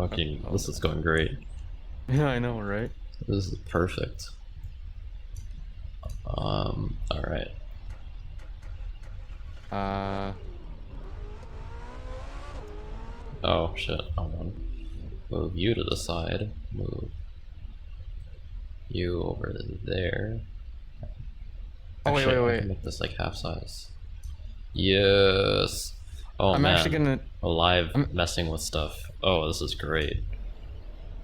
Fucking, this is going great. Yeah, I know, right? This is perfect. Alright. Oh shit, hold on. Move you to the side. Move you over there. Oh, Actually, I wait. can make this like half size. Yes! Oh I'm man, actually gonna. alive messing with stuff. Oh, this is great.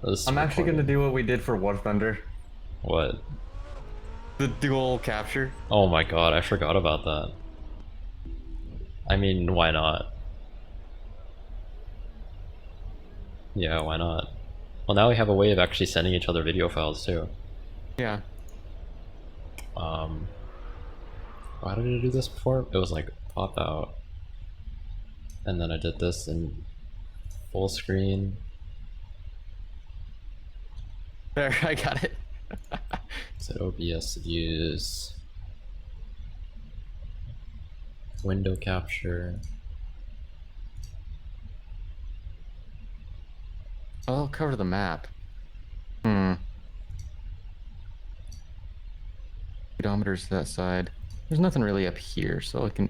This is I'm actually gonna recording. do what we did for War Thunder. What? The dual capture. Oh my god, I forgot about that. I mean, why not? Yeah, why not? Well, now we have a way of actually sending each other video files too. Yeah. Why did I do this before? It was like pop out. And then I did this in full screen. There, I got it. Said OBS views. Window capture. I'll cover the map. Speedometer's to that side. There's nothing really up here, so I can.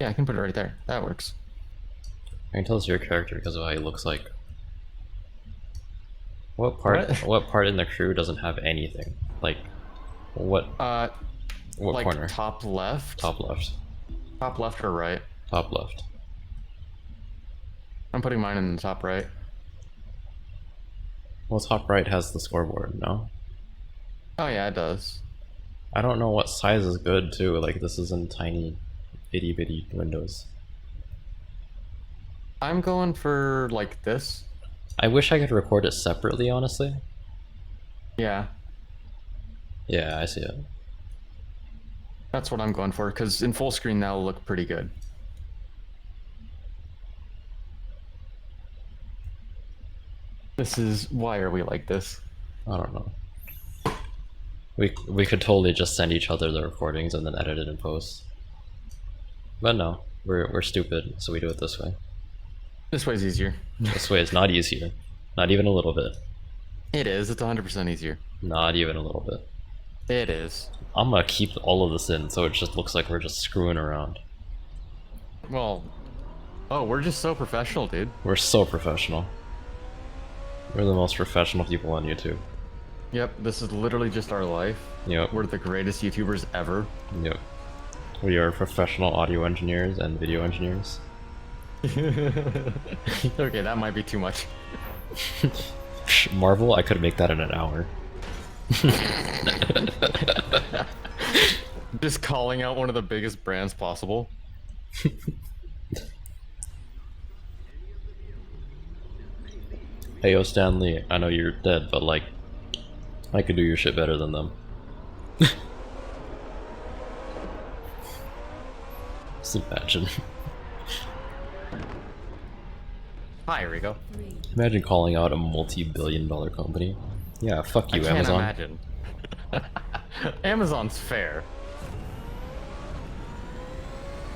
Yeah, I can put it right there. That works. I can tell it's your character because of how he looks like. What part in the crew doesn't have anything? Like, what Like corner? top left. Top left. Top left or right? Top left. I'm putting mine in the top right. Well, top right has the scoreboard, no? Oh yeah, it does. I don't know what size is good too, like this is in tiny itty bitty windows. I'm going for like this. I wish I could record it separately, honestly. Yeah, Yeah, I see it. that's what I'm going for, because in full screen that'll look pretty good. This is, why are we like this? I don't know. We could totally just send each other the recordings and then edit it in post. But no, we're stupid, so we do it this way. This way's easier. This way is not easier. Not even a little bit. It is, it's 100% easier. Not even a little bit. It is. I'm gonna keep all of this in so it just looks like we're just screwing around. Well, oh, we're just so professional, dude. We're so professional. We're the most professional people on YouTube. Yep, this is literally just our life. Yep. We're the greatest YouTubers ever. Yep. We are professional audio engineers and video engineers. Okay, that might be too much. Marvel, I could make that in an hour. Just calling out one of the biggest brands possible. Hey, yo, Stanley, I know you're dead, but like, I could do your shit better than them. Just imagine. Hi, Rico. Imagine calling out a multi-billion-dollar company. Yeah, fuck you, I can't Amazon. imagine. Amazon's fair.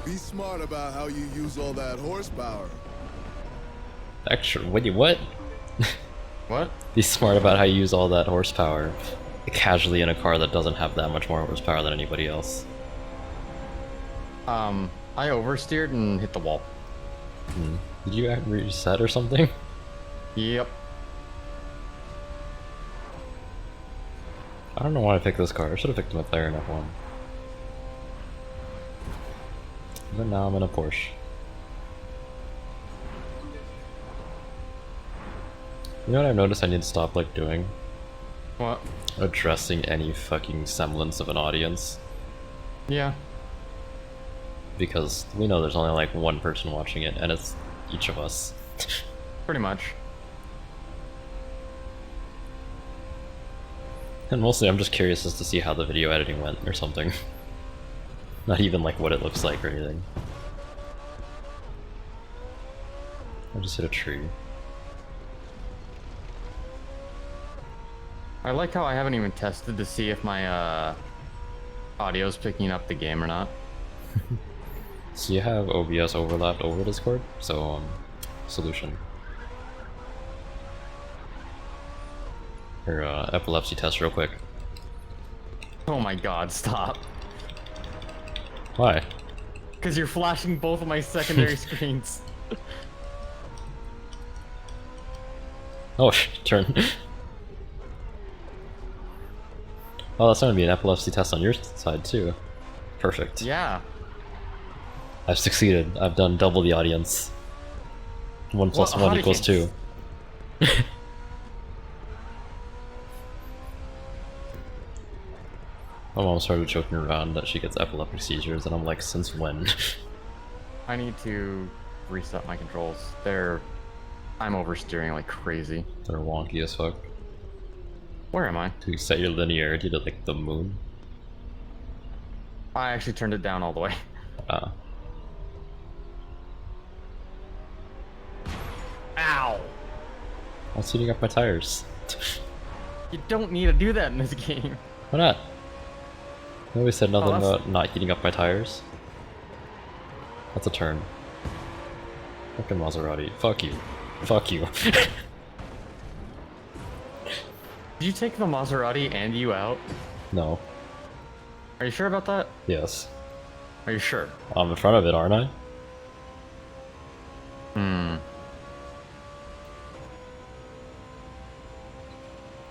Be smart about how you use all that horsepower. Actually, what? What? Be smart about how you use all that horsepower casually in a car that doesn't have that much more horsepower than anybody else. I oversteered and hit the wall. Did you reset or something? Yep. I don't know why I picked this car. I should have picked McLaren F1. But now I'm in a Porsche. You know what I've noticed I need to stop like doing? What? Addressing any fucking semblance of an audience. Yeah. Because we know there's only like one person watching it, and it's each of us. Pretty much. And mostly I'm just curious as to see how the video editing went or something. Not even like what it looks like or anything. I just hit a tree. I like how I haven't even tested to see if my audio's picking up the game or not. So you have OBS overlapped over Discord, so solution. her epilepsy test real quick. Oh my god, stop. Why? Because you're flashing both of my secondary screens. Oh, turn. Oh, that's gonna be an epilepsy test on your side too. Perfect. Yeah. I've succeeded. I've done double the audience. 1 plus What 1 equals 2. audience? My mom started joking around that she gets epileptic seizures, and I'm like, since when? I need to reset my controls. I'm oversteering like crazy. They're wonky as fuck. Where am I? To set your linearity to like the moon. I actually turned it down all the way. Ow! I was heating up my tires. You don't need to do that in this game. Why not? Nobody said nothing that's- about not heating up my tires. That's a turn. Fucking Maserati. Fuck you. Fuck you. Did you take the Maserati and you out? No. Are you sure about that? Yes. Are you sure? I'm in front of it, aren't I? Hmm.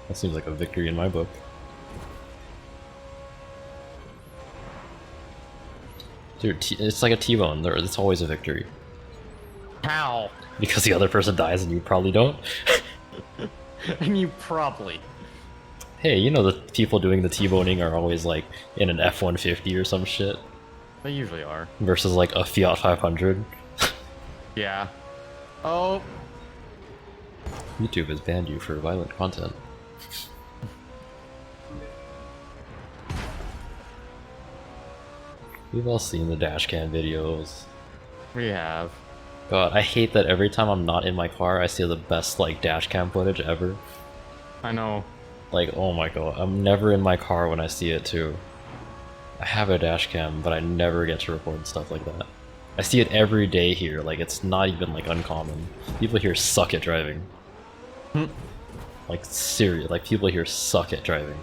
That seems like a victory in my book. Dude, it's like a T-bone. It's always a victory. How? Because the other person dies and you probably don't? And you probably. Hey, you know the people doing the T-boning are always like in an F-150 or some shit. They usually are. Versus like a Fiat 500. Yeah. Oh. YouTube has banned you for violent content. We've all seen the dashcam videos. We have. God, I hate that every time I'm not in my car, I see the best like dashcam footage ever. I know. Like, oh my god, I'm never in my car when I see it too. I have a dashcam, but I never get to record stuff like that. I see it every day here, like it's not even like uncommon. People here suck at driving. Like serious, like people here suck at driving.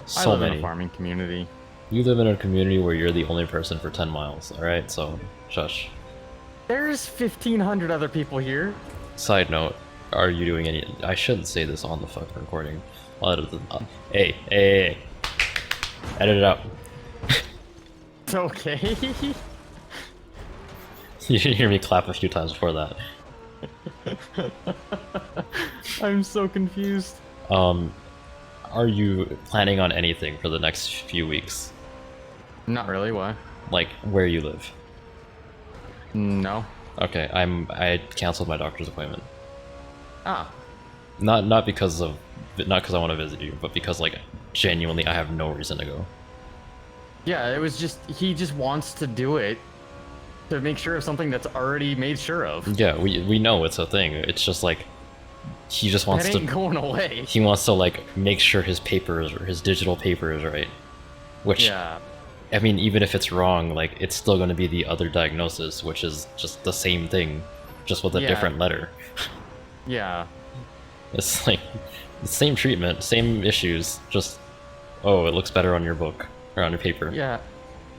I So live many. in a farming community. You live in a community where you're the only person for 10 miles, alright? So, shush. There's 1,500 other people here. Side note, are you doing any... I shouldn't say this on the fucking recording. I'll edit it. Hey. Edit it out. It's okay. You should hear me clap a few times before that. I'm so confused. Are you planning on anything for the next few weeks? Not really, why? Like, where you live? No. Okay, I canceled my doctor's appointment. Ah. Not because I want to visit you, but because like genuinely I have no reason to go. Yeah, it was just, he just wants to do it to make sure of something that's already made sure of. Yeah, we know it's a thing. It's just like he just wants That ain't to going away. he wants to like make sure his digital paper is right. Which Yeah. I mean, even if it's wrong, like it's still going to be the other diagnosis, which is just the same thing, just with a Yeah. different letter. Yeah. It's like the same treatment, same issues, just oh, it looks better on your book or on your paper. Yeah.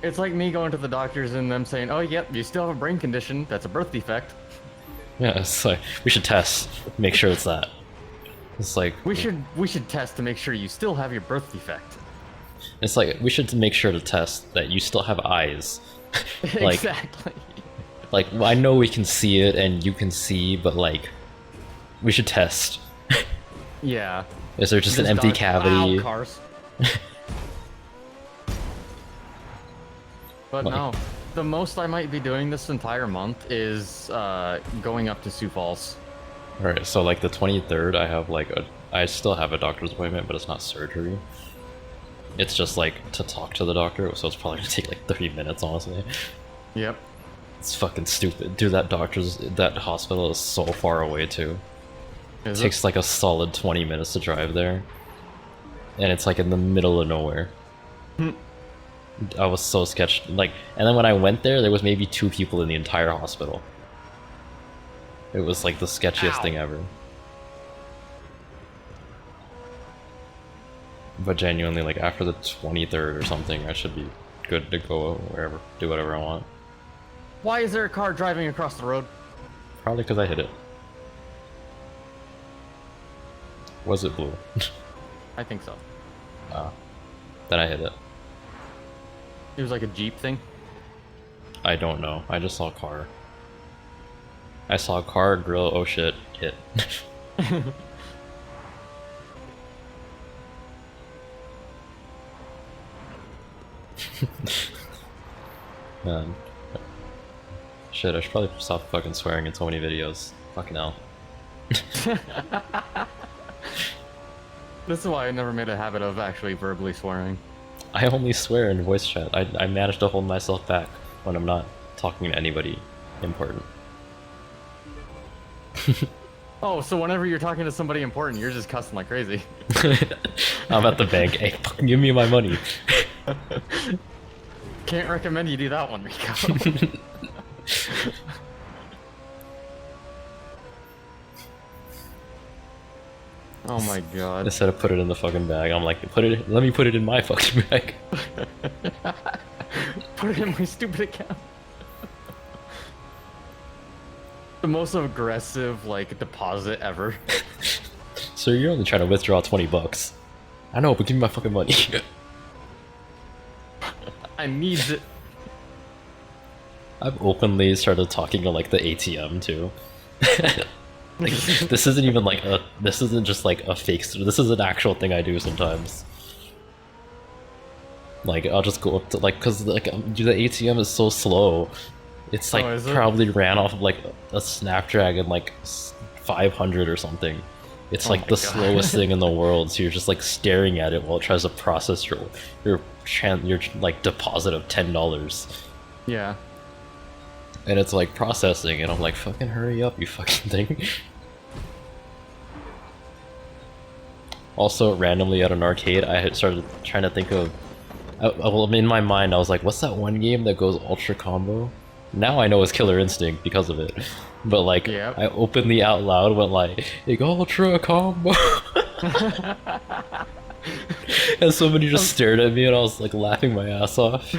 It's like me going to the doctors and them saying, oh, yep, you still have a brain condition. That's a birth defect. Yeah, it's like we should test, make sure it's that. It's like We should test to make sure you still have your birth defect. it's like we should make sure to test that you still have eyes. Like Exactly. like I know we can see it and you can see, but like we should test. Yeah. Is there just an empty Ow, cavity? cars. But Like- no, the most I might be doing this entire month is going up to Sioux Falls. Alright, so like the 23rd, I still have a doctor's appointment, but it's not surgery. It's just like to talk to the doctor, so it's probably gonna take like 30 minutes, honestly. Yep. It's fucking stupid. Dude, that hospital is so far away too. It Is takes like a solid 20 minutes to drive there. And it's like in the middle of nowhere. I was so sketched. Like, and then when I went there was maybe 2 people in the entire hospital. It was like the sketchiest Ow. thing ever. But genuinely, like after the 23rd or something, I should be good to go wherever, do whatever I want. Why is there a car driving across the road? Probably because I hit it. Was it blue? I think so. Then I hit it. It was like a Jeep thing. I don't know. I just saw a car. I saw a car, grill, oh shit, hit. Man. Shit, I should probably stop fucking swearing in so many videos. Fucking hell. This is why I never made a habit of actually verbally swearing. I only swear in voice chat. I manage to hold myself back when I'm not talking to anybody important. Oh, so whenever you're talking to somebody important, you're just cussing like crazy. I'm at the bank. Hey, fucking give me my money. Can't recommend you do that one, Rico. Oh my god. Instead of put it in the fucking bag, I'm like, let me put it in my fucking bag. Put it in my stupid account. The most aggressive, like, deposit ever. So you're only trying to withdraw 20 bucks. I know, but give me my fucking money. I need it. I've openly started talking to like the ATM too. Like, this isn't even like this isn't just like a fake, this is an actual thing I do sometimes. Like I'll just go up to like, cause like the ATM is so slow. It's like is it? probably ran off of like a Snapdragon like 500 or something. It's Oh like my the God. slowest thing in the world. So you're just like staring at it while it tries to process your like deposit of $10. Yeah. And it's like processing, and I'm like, fucking hurry up, you fucking thing. Also, randomly at an arcade, I had started trying to think of. Well, in my mind, I was like, what's that one game that goes ultra combo? Now I know it's Killer Instinct because of it. But like, Yep. I openly out loud went like, ultra combo. And somebody just stared at me, and I was like laughing my ass off.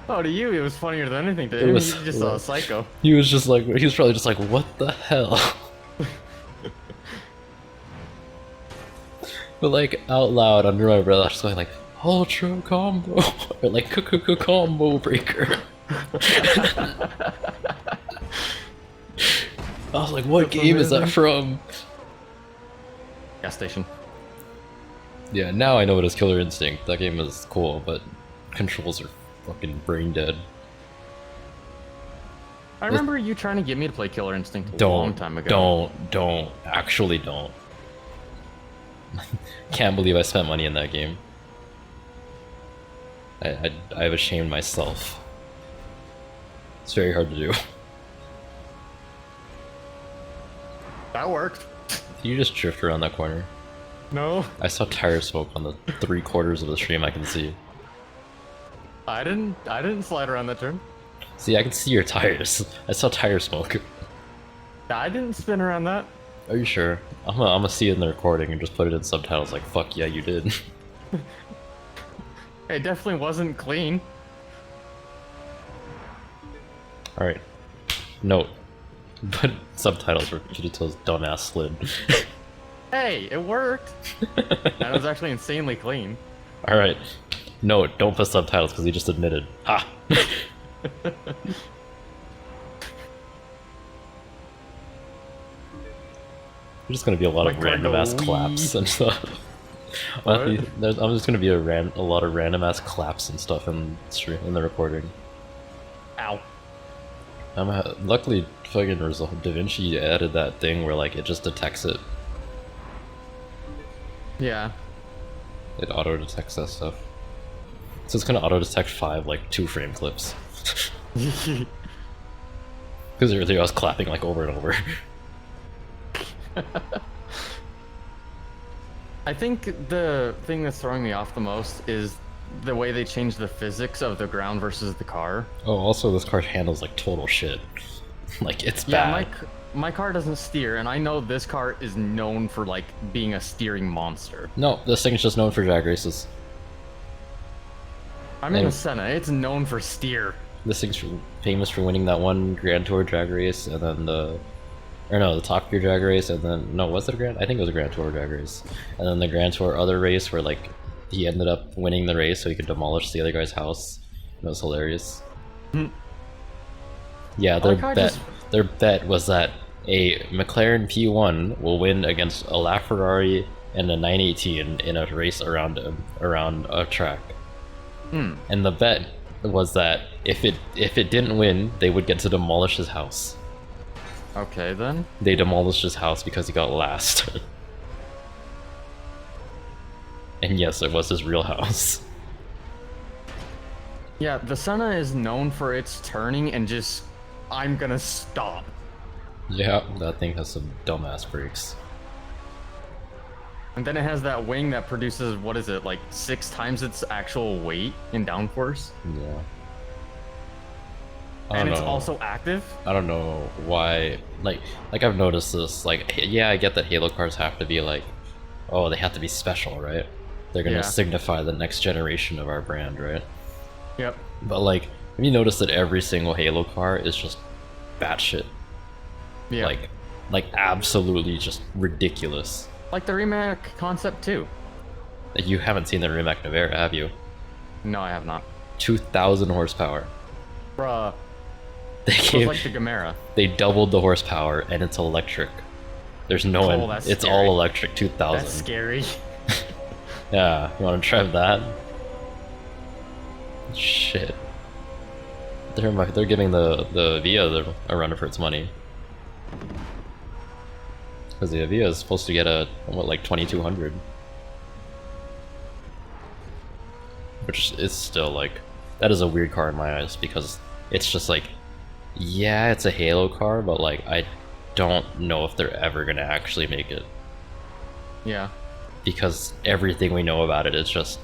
Oh, to you, it was funnier than anything to It him. was- You just saw a psycho. He was just like, he was probably just like, what the hell? But like out loud under my breath, I was just going like, ultra combo, or like combo breaker. I was like, what That's game is that amazing. from? Gas station. Yeah, now I know it is Killer Instinct. That game is cool, but controls are fucking brain dead. I remember you trying to get me to play Killer Instinct a long time ago. Don't, actually don't. Can't believe I spent money in that game. I've ashamed myself. It's very hard to do. That worked. You just drift around that corner. No, I saw tire smoke on the 3/4 of the stream I can see. I didn't slide around that turn. See, I can see your tires. I saw tire smoke. I didn't spin around that. Are you sure? I'm gonna see it in the recording and just put it in subtitles like, fuck yeah, you did. It definitely wasn't clean. Alright. Note. Put subtitles for Kirito's dumbass slid. Hey, it worked. That was actually insanely clean. Alright. Note, don't put subtitles because he just admitted. Ha! There's just gonna be a lot of Like random ass Wii. claps and stuff. What? I'm just gonna be a lot of random ass claps and stuff in the recording. Ow. Luckily, fucking DaVinci added that thing where like it just detects it. Yeah. It auto detects that stuff. So it's gonna auto detect 5 like 2-frame clips. Because earlier I was clapping like over and over. I think the thing that's throwing me off the most is the way they changed the physics of the ground versus the car. Oh, also this car handles like total shit. Like it's Yeah, bad. my car doesn't steer, and I know this car is known for like being a steering monster. No, this thing's just known for drag races. I'm in Hey. a Senna. It's known for steer. This thing's famous for winning that one Grand Tour drag race, and then the Top Gear drag race, and then no, was it a Grand? I think it was a Grand Tour drag race, and then the Grand Tour other race where like he ended up winning the race so he could demolish the other guy's house. It was hilarious. Yeah, like how I just- their bet was that a McLaren P1 will win against a LaFerrari and a 918 in a race around a track. And the bet was that if it didn't win, they would get to demolish his house. Okay then. They demolished his house because he got last. And yes, it was his real house. Yeah, the Senna is known for its turning and just, I'm gonna stop. Yeah, that thing has some dumbass brakes. And then it has that wing that produces, what is it, like 6 times its actual weight in downforce? Yeah. I And don't it's know. also active? I don't know why. Like I've noticed this. Like, yeah, I get that Halo cars have to be like, oh, they have to be special, right? They're gonna Yeah. signify the next generation of our brand, right? Yep. But like, have you noticed that every single Halo car is just batshit? Yeah. Like absolutely just ridiculous. Like the Rimac Concept 2. Like, you haven't seen the Rimac Nevera, have you? No, I have not. 2,000 horsepower. Bruh. They It's gave, like the Gamera. they doubled the horsepower and it's electric. There's no Oh, one. that's It's scary. all electric. 2,000. That's scary. Yeah, you want to try that? Shit. They're giving the Via a run for its money. Because the Avia is supposed to get a, what, like 2,200. Which is still like, that is a weird car in my eyes because it's just like, yeah, it's a Halo car, but like, I don't know if they're ever gonna actually make it. Yeah. Because everything we know about it is just,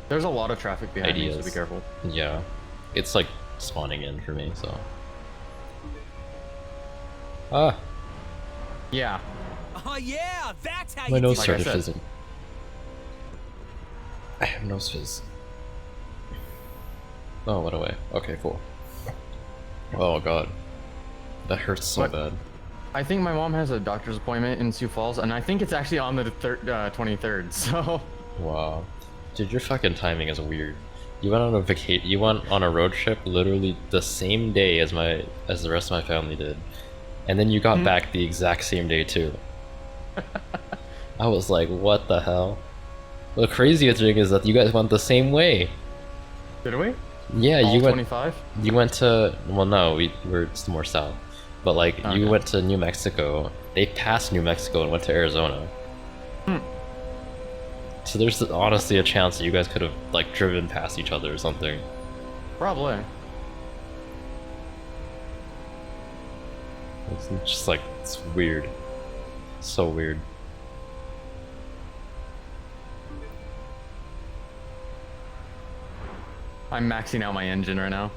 There's a lot of traffic behind you, so Ideas. be careful. yeah, it's like spawning in for me, so. Ah, Yeah. Oh yeah, that's how my you nose do Like I started said. fizzing. I have nose fizz. Oh, what a way. Okay, cool. Oh god. That hurts so What? bad. I think my mom has a doctor's appointment in Sioux Falls, and I think it's actually on the 23rd, so... Wow. Dude, your fucking timing is weird. You went on a you went on a road trip literally the same day as the rest of my family did. And then you got back the exact same day too. I was like, what the hell? The craziest thing is that you guys went the same way. Did we? Yeah, All you went 25? you went to, well no, we were more south. But like Okay. you went to New Mexico. They passed New Mexico and went to Arizona. So there's honestly a chance that you guys could have like driven past each other or something. Probably. It's just like, it's weird. So weird. I'm maxing out my engine right now.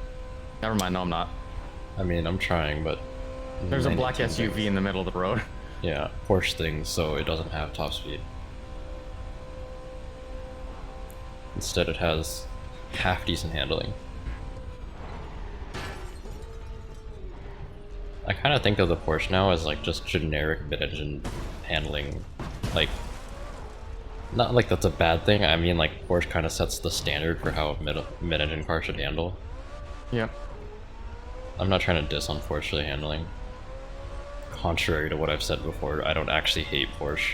Never mind, no I'm not. I mean, I'm trying, but There's a black 918 SUV in the middle of the road. Yeah, Porsche thing, so it doesn't have top speed. Instead, it has half decent handling. I kind of think of the Porsche now as like just generic mid-engine handling. Like, not like that's a bad thing. I mean, like Porsche kind of sets the standard for how a mid-engine car should handle. Yep. I'm not trying to diss on Porsche handling. Contrary to what I've said before, I don't actually hate Porsche.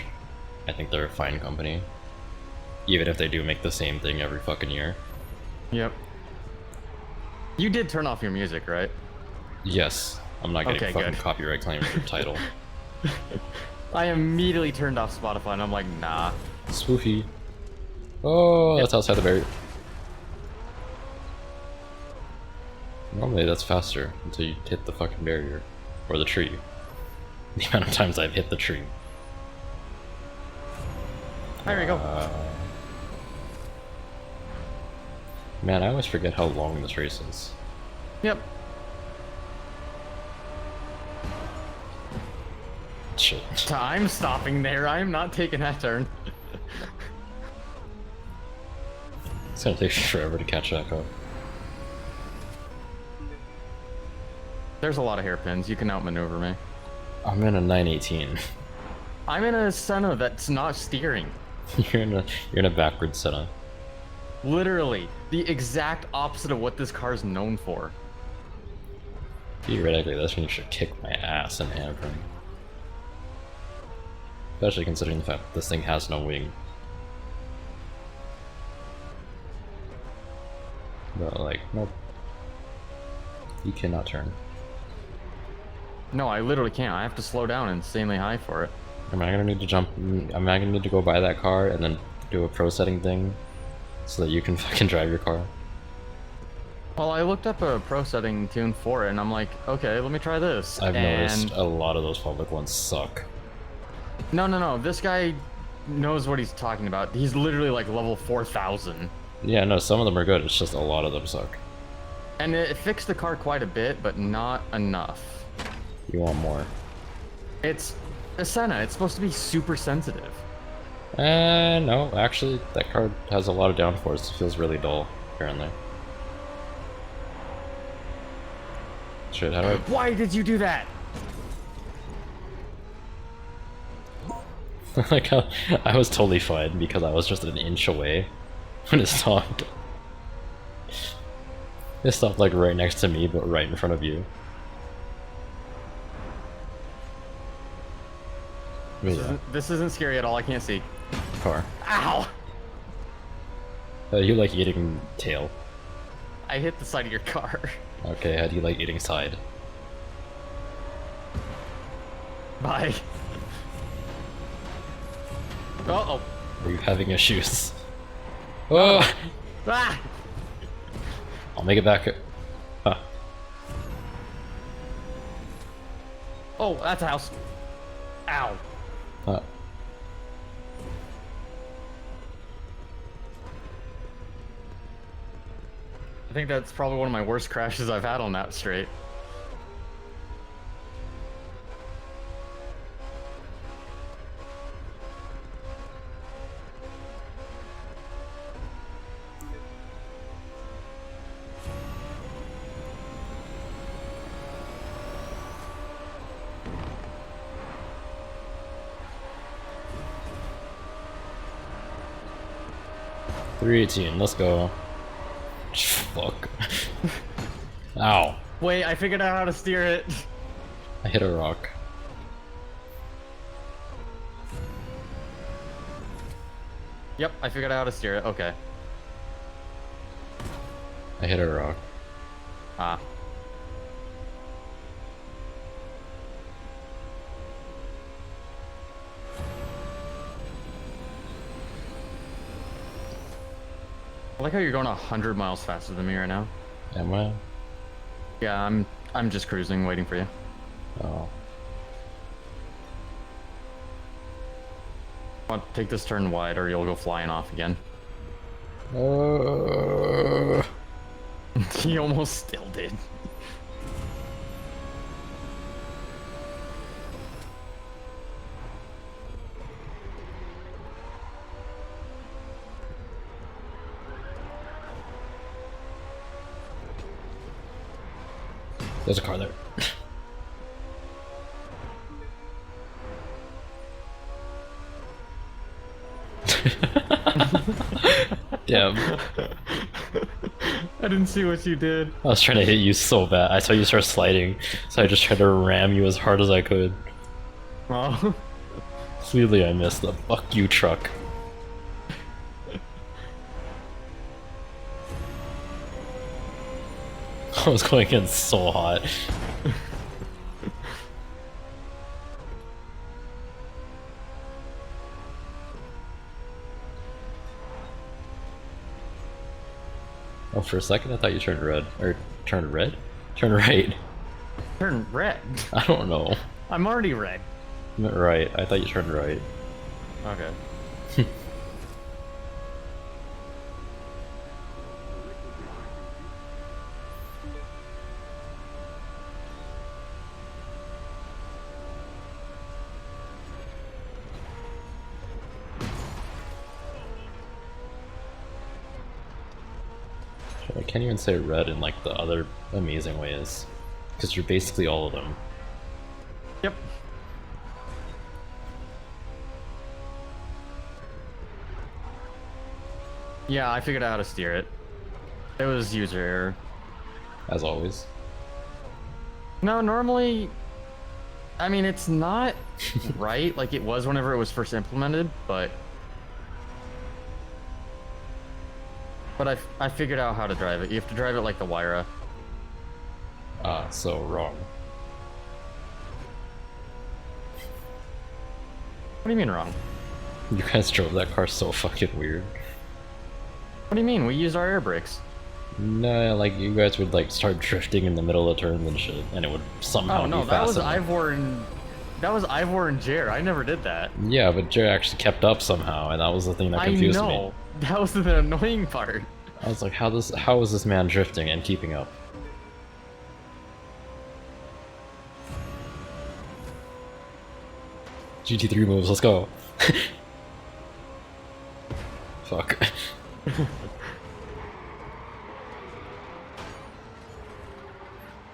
I think they're a fine company. Even if they do make the same thing every fucking year. Yep. You did turn off your music, right? Yes, I'm not getting Okay, fucking good. copyright claims for the title. I immediately turned off Spotify and I'm like, nah. Spoofy. Oh, that's outside the barrier. Normally that's faster until you hit the fucking barrier. Or the tree. The amount of times I've hit the tree. There we go. Man, I always forget how long this race is. Yep. Shit. I'm stopping there. I am not taking that turn. It's gonna take forever to catch that car. There's a lot of hairpins. You can outmaneuver me. I'm in a 918. I'm in a Senna that's not steering. You're in a backwards setup. Literally, the exact opposite of what this car is known for. Theoretically, this thing should kick my ass in hammering. Especially considering the fact that this thing has no wing. But like, nope. You cannot turn. No, I literally can't. I have to slow down insanely high for it. Am I gonna need to jump? Am I gonna need to go buy that car and then do a pro setting thing so that you can fucking drive your car? Well, I looked up a pro setting tune for it, and I'm like, okay, let me try this. I've and noticed a lot of those public ones suck. No. This guy knows what he's talking about. He's literally like level 4,000. Yeah, no, some of them are good. It's just a lot of them suck. And it fixed the car quite a bit, but not enough. You want more? It's a Senna. It's supposed to be super sensitive. No, actually, that car has a lot of downforce. It feels really dull, apparently. Shit, how do I... Why did you do that? Like how I was totally fine because I was just an inch away when it stopped. It stopped like right next to me, but right in front of you. But yeah, This isn't scary at all. I can't see. car. Ow! You like eating tail? I hit the side of your car. Okay, how do you like eating side? Bye. Uh-oh. Are you having issues? Oh! Ah! I'll make it back. Huh. Oh, that's a house. Ow. Huh. I think that's probably one of my worst crashes I've had on that straight. .318, let's go. Fuck. Ow. Wait, I figured out how to steer it. I hit a rock. Yep, I figured out how to steer it. Okay. I hit a rock. Ah. I like how you're going 100 miles faster than me right now. Am I? Yeah, I'm just cruising, waiting for you. Oh. Want to take this turn wide, or you'll go flying off again. He almost still did. There's a car there. Damn. I didn't see what you did. I was trying to hit you so bad. I saw you start sliding, so I just tried to ram you as hard as I could. Oh. Clearly I missed the fuck you truck. I was going in so hot. Oh, for a second I thought you turned red. Or turned red? Turned right. Turn red. I don't know. I'm already red. I meant right. I thought you turned right. Okay. can't even say red in like the other amazing ways, because you're basically all of them. Yep. Yeah, I figured out how to steer it. It was user error. As always. No, normally, I mean, it's not right like it was whenever it was first implemented, but I figured out how to drive it. You have to drive it like the Wyra. Ah, so wrong. What do you mean wrong? You guys drove that car so fucking weird. What do you mean? We used our air brakes. No, like you guys would like start drifting in the middle of turns and shit, and it would somehow Oh no, be that fast was enough. Ivor and Jer. I never did that. Yeah, but Jay actually kept up somehow, and that was the thing that confused I me. know. That was the annoying part. I was like, how is this man drifting and keeping up? GT3 moves, let's go. Fuck.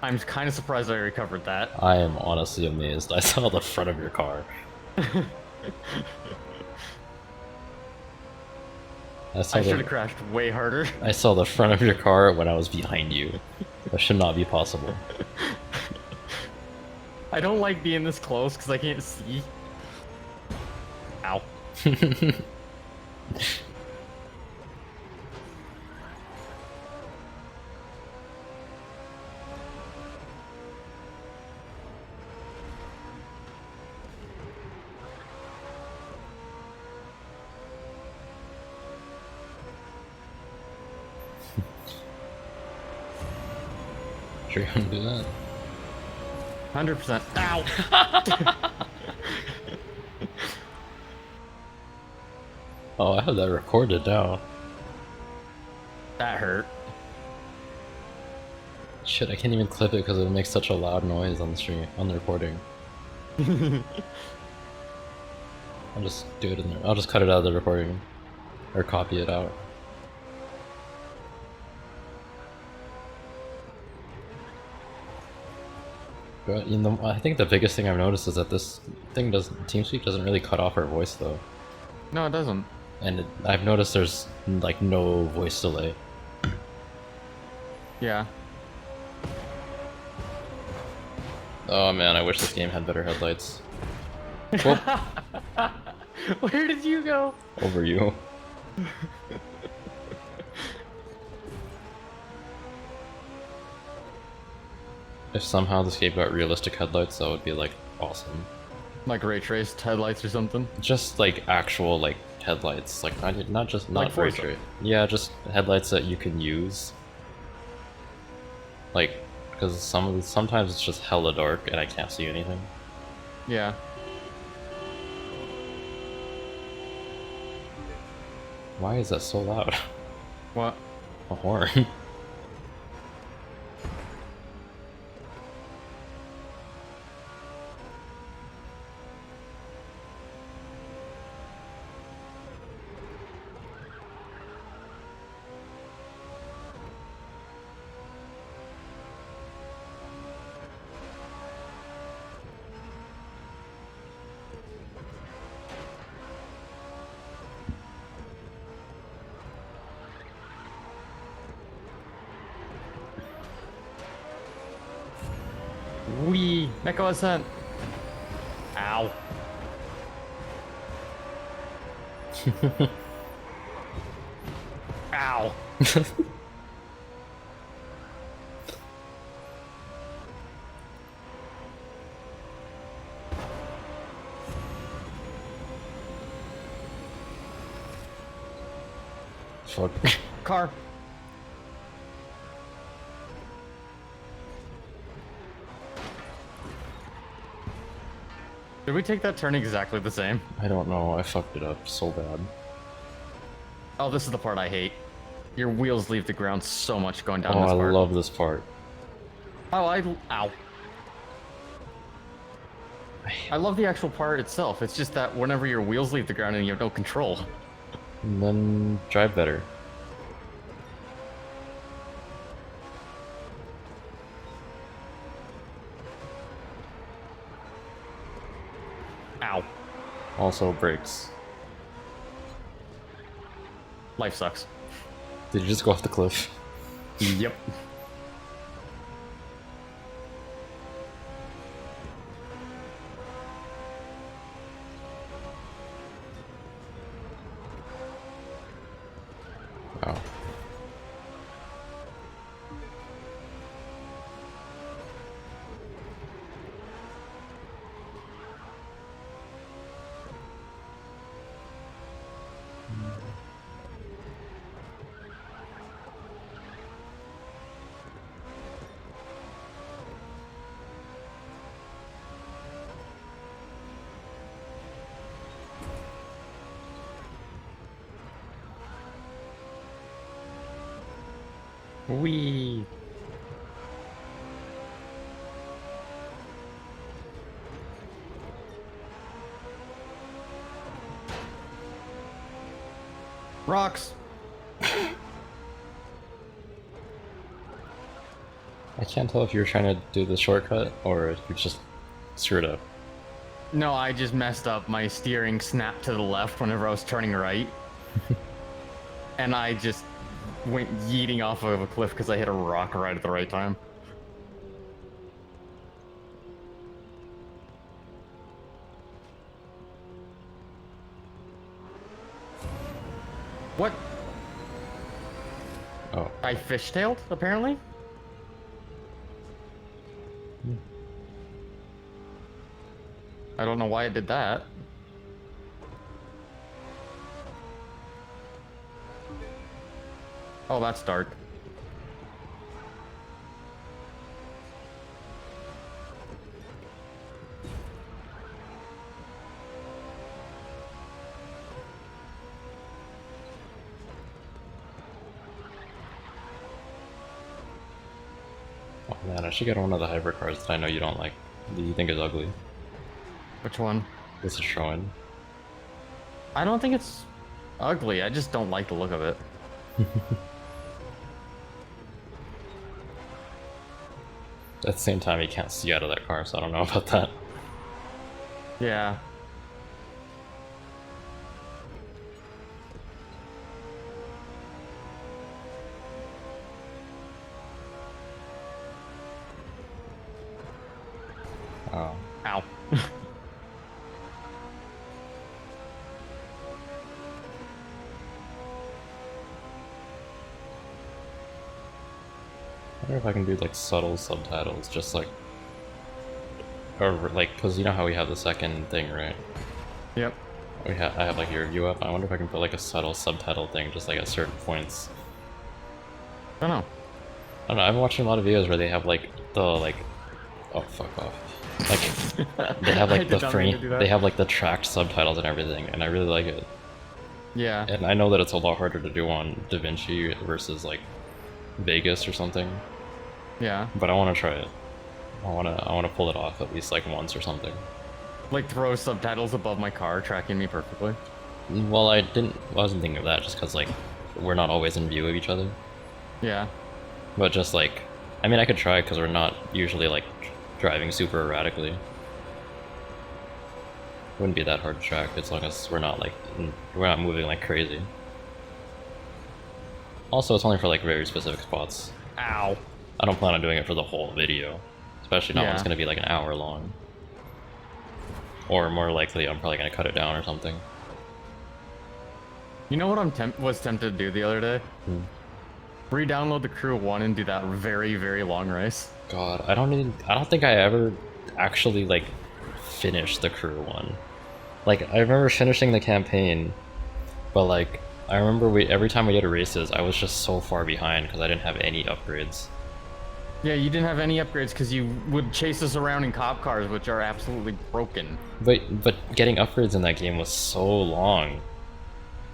I'm kind of surprised I recovered that. I am honestly amazed. I saw the front of your car. I saw I should have the, crashed way harder. I saw the front of your car when I was behind you. That should not be possible. I don't like being this close because I can't see. Ow. Sure you want to do that? 100%. Ow! Oh, I have that recorded now. That hurt. Shit, I can't even clip it because it makes such a loud noise on the stream, on the recording. I'll just do it in there. I'll just cut it out of the recording. Or copy it out. But you know, I think the biggest thing I've noticed is that this thing TeamSpeak doesn't really cut off our voice though. No, it doesn't. And I've noticed there's like no voice delay. Yeah. Oh man, I wish this game had better headlights. Whoop, Where did you go? over you. If somehow this game got realistic headlights, that would be like awesome. Like ray traced headlights or something? Just like actual like headlights, like not just Like not ray Forza. trace. Yeah, just headlights that you can use. Like, because sometimes it's just hella dark and I can't see anything. Yeah. Why is that so loud? What? A horn. Wee! Mecha Ascent! Ow. Ow. Fuck. Car. Did we take that turn exactly the same? I don't know, I fucked it up so bad. Oh, this is the part I hate. Your wheels leave the ground so much going down Oh, this I part. love this part. Oh, ow. I love the actual part itself. It's just that whenever your wheels leave the ground and you have no control. And then drive better. Ow. Also brakes. Life sucks. Did you just go off the cliff? Yep. Wow. Wee. Rocks. I can't tell if you're trying to do the shortcut or if you just screwed up. No, I just messed up. My steering snapped to the left whenever I was turning right. And I just went yeeting off of a cliff because I hit a rock right at the right time. What? Oh. I fishtailed, apparently? I don't know why it did that. Oh, that's dark. Oh man, I should get one of the hypercars that I know you don't like, that you think is ugly. Which one? This is showing. I don't think it's ugly. I just don't like the look of it. At the same time, you can't see out of that car, so I don't know about that. Yeah. Oh. Ow. I wonder if I can do like subtle subtitles, just like, or like, cause you know how we have the second thing, right? Yep. I have like your view up. I wonder if I can put like a subtle subtitle thing, just like at certain points. I don't know. I don't know. I've been watching a lot of videos where they have like the like, oh fuck off. Like they have I like did the not mean to frame, do that. they have like the tracked subtitles and everything, and I really like it. Yeah. And I know that it's a lot harder to do on DaVinci versus like Vegas or something, Yeah. but I want to try it. I want to pull it off at least like once or something. Like throw subtitles above my car, tracking me perfectly. Well, I wasn't thinking of that just because like we're not always in view of each other, Yeah. but just like, I mean, I could try because we're not usually like driving super erratically. Wouldn't be that hard to track as long as we're not like we're not moving like crazy. Also, it's only for like very specific spots. Ow. I don't plan on doing it for the whole video, especially not when it's Yeah. gonna be like an hour long. Or more likely, I'm probably gonna cut it down or something. You know what was tempted to do the other day? Hmm. Re-download the Crew 1 and do that very, very long race. God, I don't think I ever actually like finished the Crew one. Like I remember finishing the campaign, but like I remember every time we did races, I was just so far behind because I didn't have any upgrades. Yeah, you didn't have any upgrades because you would chase us around in cop cars, which are absolutely broken. But getting upgrades in that game was so long.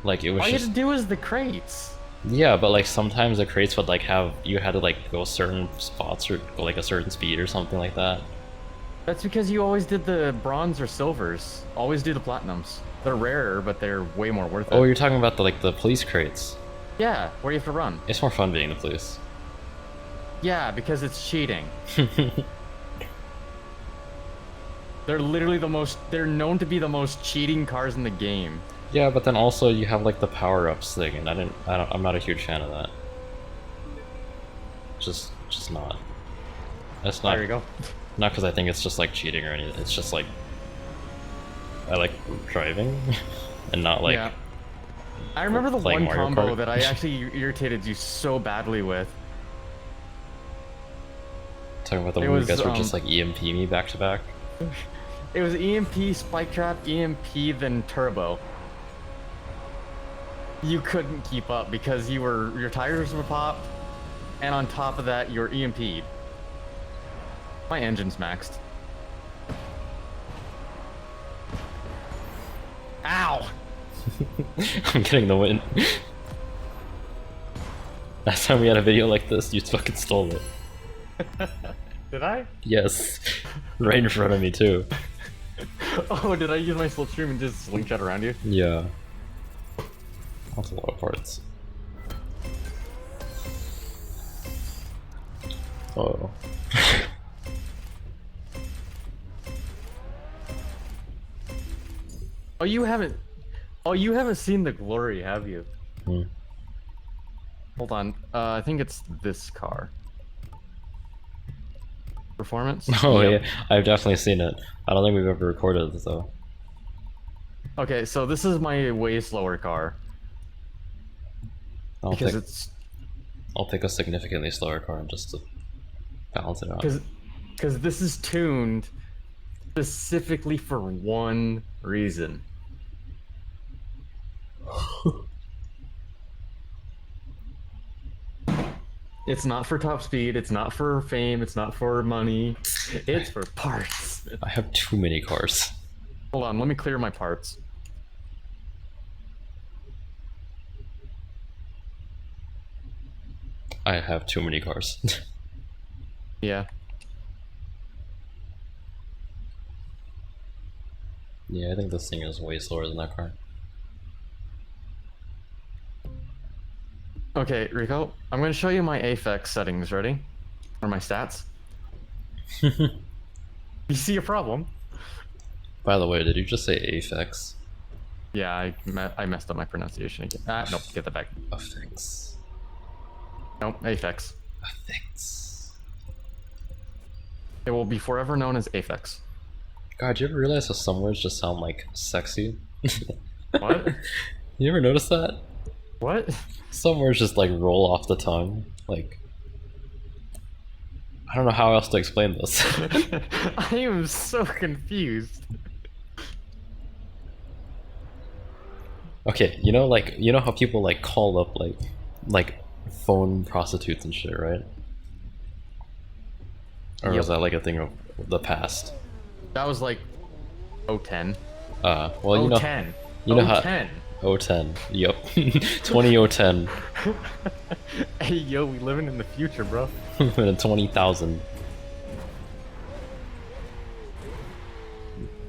Like it was All you just had to do was the crates. yeah, but like sometimes the crates would like have you had to like go certain spots or go like a certain speed or something like that. That's because you always did the bronze or silvers. Always do the platinums. They're rarer, but they're way more worth it. Oh, you're talking about the police crates. Yeah, where you have to run. It's more fun being the police. Yeah, because it's cheating. They're literally the most. They're known to be the most cheating cars in the game. Yeah, but then also you have like the power-ups thing, and I'm not a huge fan of that. Just not. That's not. There you go. Not because I think it's just like cheating or anything. It's just like I like driving, and not like. Yeah. I remember the playing one Mario combo Kart. that I actually irritated you so badly with. Talking about the It one you was, guys were just like EMP me back to back. It was EMP, Spike Trap, EMP, then Turbo. You couldn't keep up because your tires were popped, and on top of that, you're EMP'd. My engine's maxed. Ow! I'm getting the win. Last time we had a video like this, you fucking stole it. Did I? Yes, right in front of me too. Oh, did I use my slipstream and just slingshot around you? Yeah. That's a lot of parts. Oh. Oh, you haven't. Oh, you haven't seen the glory, have you? Hmm. Hold on. I think it's this car. Performance? Oh Yep. yeah, I've definitely seen it. I don't think we've ever recorded it though. Okay, so this is my way slower car I'll because take, it's I'll take a significantly slower car just to balance it out. because this is tuned specifically for one reason. It's not for top speed, it's not for fame, it's not for money, it's for parts. I have too many cars. Hold on, let me clear my parts. I have too many cars. Yeah. Yeah, I think this thing is way slower than that car. Okay, Rico, I'm going to show you my AFEX settings. Ready? Or my stats. You see a problem? By the way, did you just say Aphex? Yeah, I messed up my pronunciation again. Nope, get that back. Affix. Nope, AFEX. Affix. It will be forever known as AFEX. God, do you ever realize how some words just sound like sexy? What? You ever notice that? What? Some words just like roll off the tongue. Like, I don't know how else to explain this. I am so confused. Okay, you know, like, you know how people like call up like phone prostitutes and shit, right? Or Yep. was that like a thing of the past? That was like 010. Well, you know, 010. you know how 010. 010. Yep, 2010. Hey yo, we living in the future, bro. And 20,000.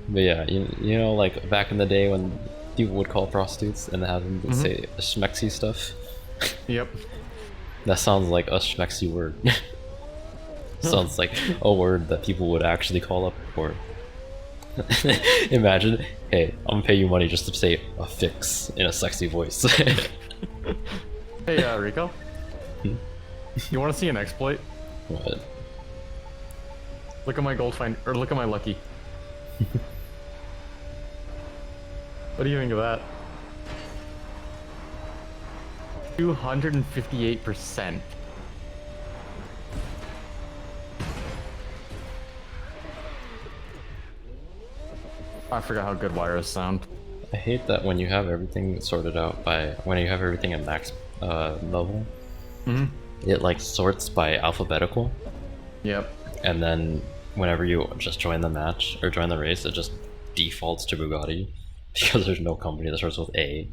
But yeah, you know, like back in the day when people would call prostitutes and have them say schmexy stuff. Yep. That sounds like a schmexy word. Sounds like a word that people would actually call up for. Imagine, hey, I'm gonna pay you money just to say a fix in a sexy voice. Hey, Rico. You want to see an exploit? What? Look at my gold find, or look at my lucky. What do you think of that? 258%. I forgot how good wires sound. I hate that when you have everything sorted out by when you have everything at max level, it like sorts by alphabetical, Yep. and then whenever you just join the match or join the race, it just defaults to Bugatti because there's no company that starts with A.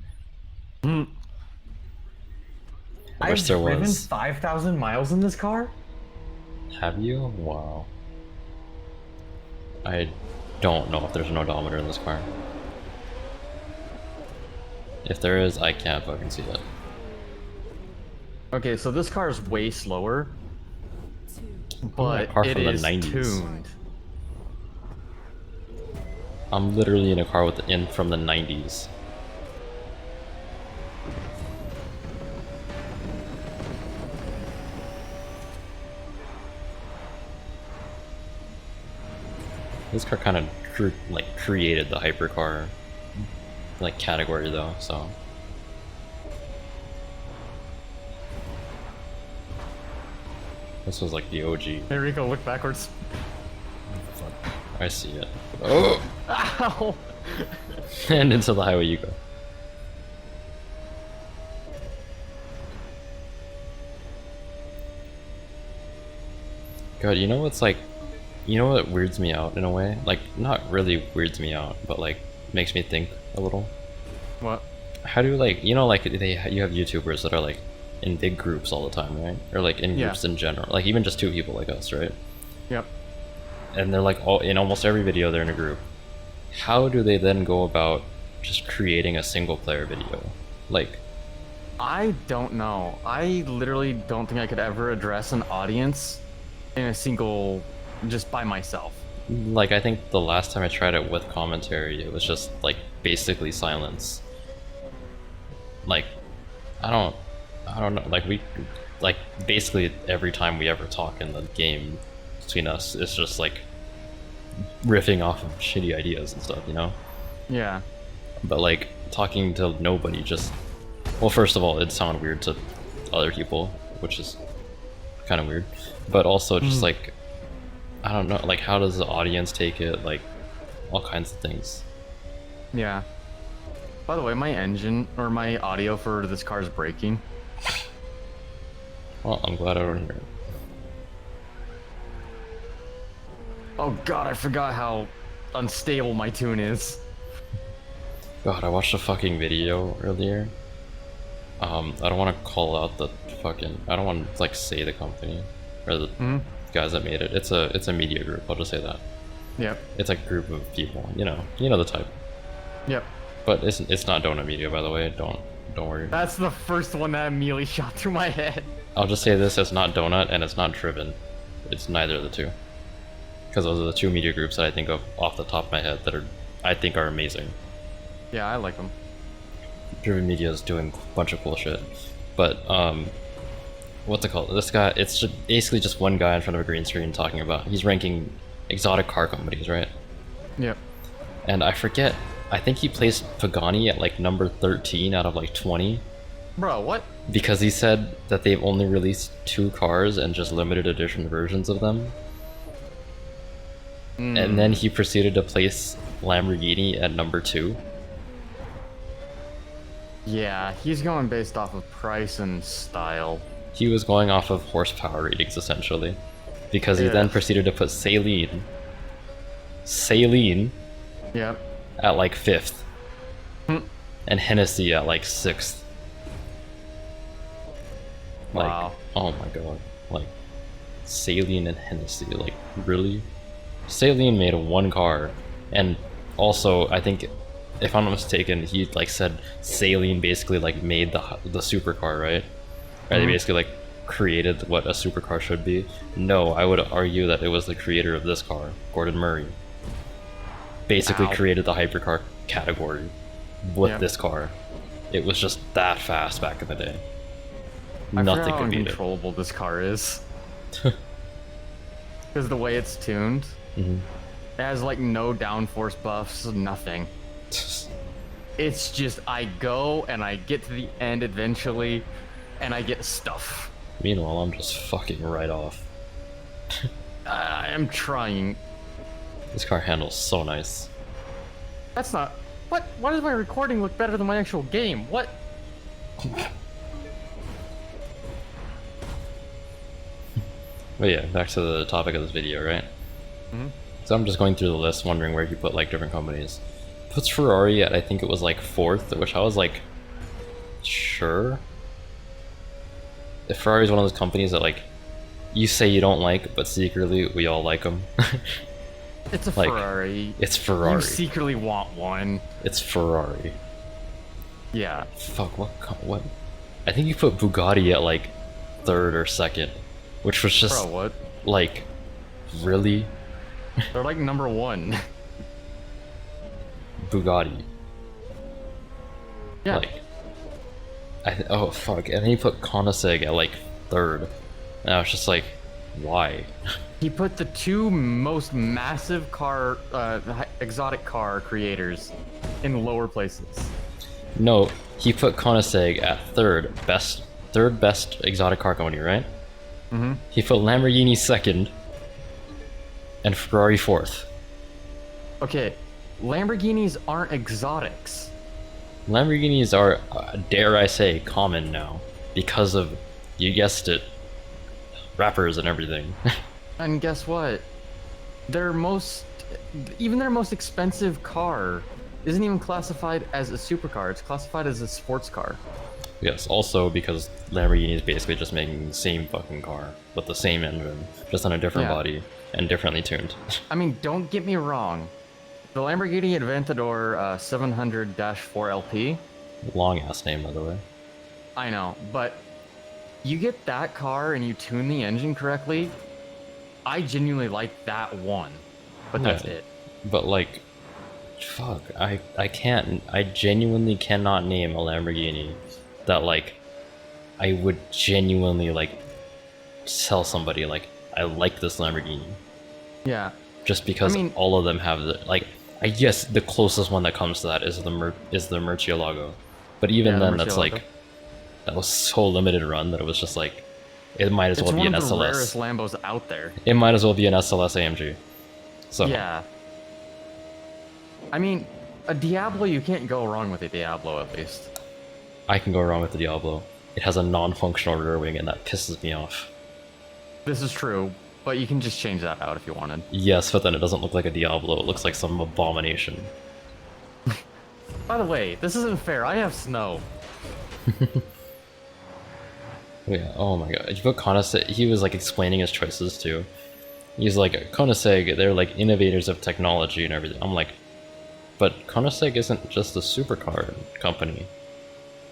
I wish there was. 5,000 miles in this car? Have you? Wow. I don't know if there's an odometer in this car. If there is, I can't fucking see it. Okay, so this car is way slower, but car it from the is 90s. tuned. I'm literally in a car from the 90s. This car kind of created the hypercar like category though, so. This was like the OG. Hey Rico, look backwards. I see it. Oh! Ow! And into the highway you go. God, you know what's like, you know what weirds me out in a way? Like, not really weirds me out, but like makes me think a little. What? How do like, you know, like you have YouTubers that are like in big groups all the time, right? Or like in groups in general, like even just two people like us, right? Yep. And they're like all in almost every video they're in a group. How do they then go about just creating a single player video? Like, I don't know. I literally don't think I could ever address an audience in a single, just by myself. like I think the last time I tried it with commentary, it was just like basically silence. Like, I don't know. Like basically every time we ever talk in the game between us, it's just like riffing off of shitty ideas and stuff, you know? Yeah. But like talking to nobody, just, well, first of all, it'd sound weird to other people, which is kind of weird. But also just like, I don't know, like how does the audience take it? Like all kinds of things. Yeah. By the way, my engine or my audio for this car is breaking. Well, I'm glad I don't hear it. Oh god, I forgot how unstable my tune is. God, I watched a fucking video earlier. I don't want to call out the fucking, I don't want to like say the company or the guys that made it. It's a media group. I'll just say that. Yep. It's a group of people. You know the type. Yep. But it's not Donut Media, by the way. Don't worry. That's the first one that immediately shot through my head. I'll just say this: it's not Donut and it's not Driven. It's neither of the two. Because those are the two media groups that I think of off the top of my head that I think are amazing. Yeah, I like them. Driven Media is doing a bunch of cool shit, but what's it called? This guy, it's basically just one guy in front of a green screen talking about. He's ranking exotic car companies, right? Yep. And I forget. I think he placed Pagani at like number 13 out of like 20. Bro, what? Because he said that they've only released 2 cars and just limited edition versions of them. And then he proceeded to place Lamborghini at number 2. Yeah, he's going based off of price and style. He was going off of horsepower ratings essentially. Because he then proceeded to put Saleen Yep. at like 5th. And Hennessy at like 6th. Like, Wow. oh my god. Like, Saleen and Hennessy, like, really? Saleen made one car, and also, I think, if I'm not mistaken, he, like, said Saleen basically, like, made the supercar, right? Or they basically, like, created what a supercar should be. No, I would argue that it was the creator of this car, Gordon Murray. Basically created the hypercar category with this car. It was just that fast back in the day. Nothing could beat it. How uncontrollable this car is. Because the way it's tuned, it has like no downforce buffs, nothing. It's just I go and I get to the end eventually, and I get stuff. Meanwhile, I'm just fucking right off. I am trying. This car handles so nice. That's not. What? Why does my recording look better than my actual game? What? But yeah, back to the topic of this video, right? So I'm just going through the list, wondering where he put like different companies. Puts Ferrari at, I think it was like 4th, which I was like, sure. If Ferrari is one of those companies that like, you say you don't like, but secretly we all like them. It's a Like, Ferrari. It's Ferrari. You secretly want one. It's Ferrari. Yeah. Fuck, what? I think you put Bugatti at like 3rd or 2nd, which was just Bro, what? like, really? They're like number 1. Bugatti. Yeah. Like, oh fuck, and then he put Koenigsegg at like third, and I was just like, why? He put the two most massive car, exotic car creators in lower places. No, he put Koenigsegg at third best exotic car company, right? Mm-hmm. He put Lamborghini second, and Ferrari fourth. Okay, Lamborghinis aren't exotics. Lamborghinis are, dare I say, common now because of, you guessed it, rappers and everything. And guess what? Even their most expensive car isn't even classified as a supercar. It's classified as a sports car. Yes, also because Lamborghini is basically just making the same fucking car with the same engine, just on a different Yeah. body and differently tuned. I mean, don't get me wrong. The Lamborghini Aventador 700-4 LP, Long ass name, by the way. I know, but you get that car and you tune the engine correctly, I genuinely like that one. But that's Yeah. it. But like, fuck, I genuinely cannot name a Lamborghini that like I would genuinely like tell somebody like I like this Lamborghini, Yeah. just because I mean- all of them have the like. I guess the closest one that comes to that is the Murcielago, but even Yeah, the then that's Murcielago. like that was so limited run that it was just like it might as It's well be one an of the SLS. rarest Lambos out there. It might as well be an SLS AMG. So Yeah. I mean, a Diablo, you can't go wrong with a Diablo at least. I can go wrong with the Diablo. It has a non-functional rear wing, and that pisses me off. This is true, but you can just change that out if you wanted. Yes, but then it doesn't look like a Diablo. It looks like some abomination. By the way, this isn't fair. I have snow. Yeah. Oh my god. You put Koenigsegg. He was like explaining his choices too. He's like Koenigsegg. They're like innovators of technology and everything. I'm like, but Koenigsegg isn't just a supercar company.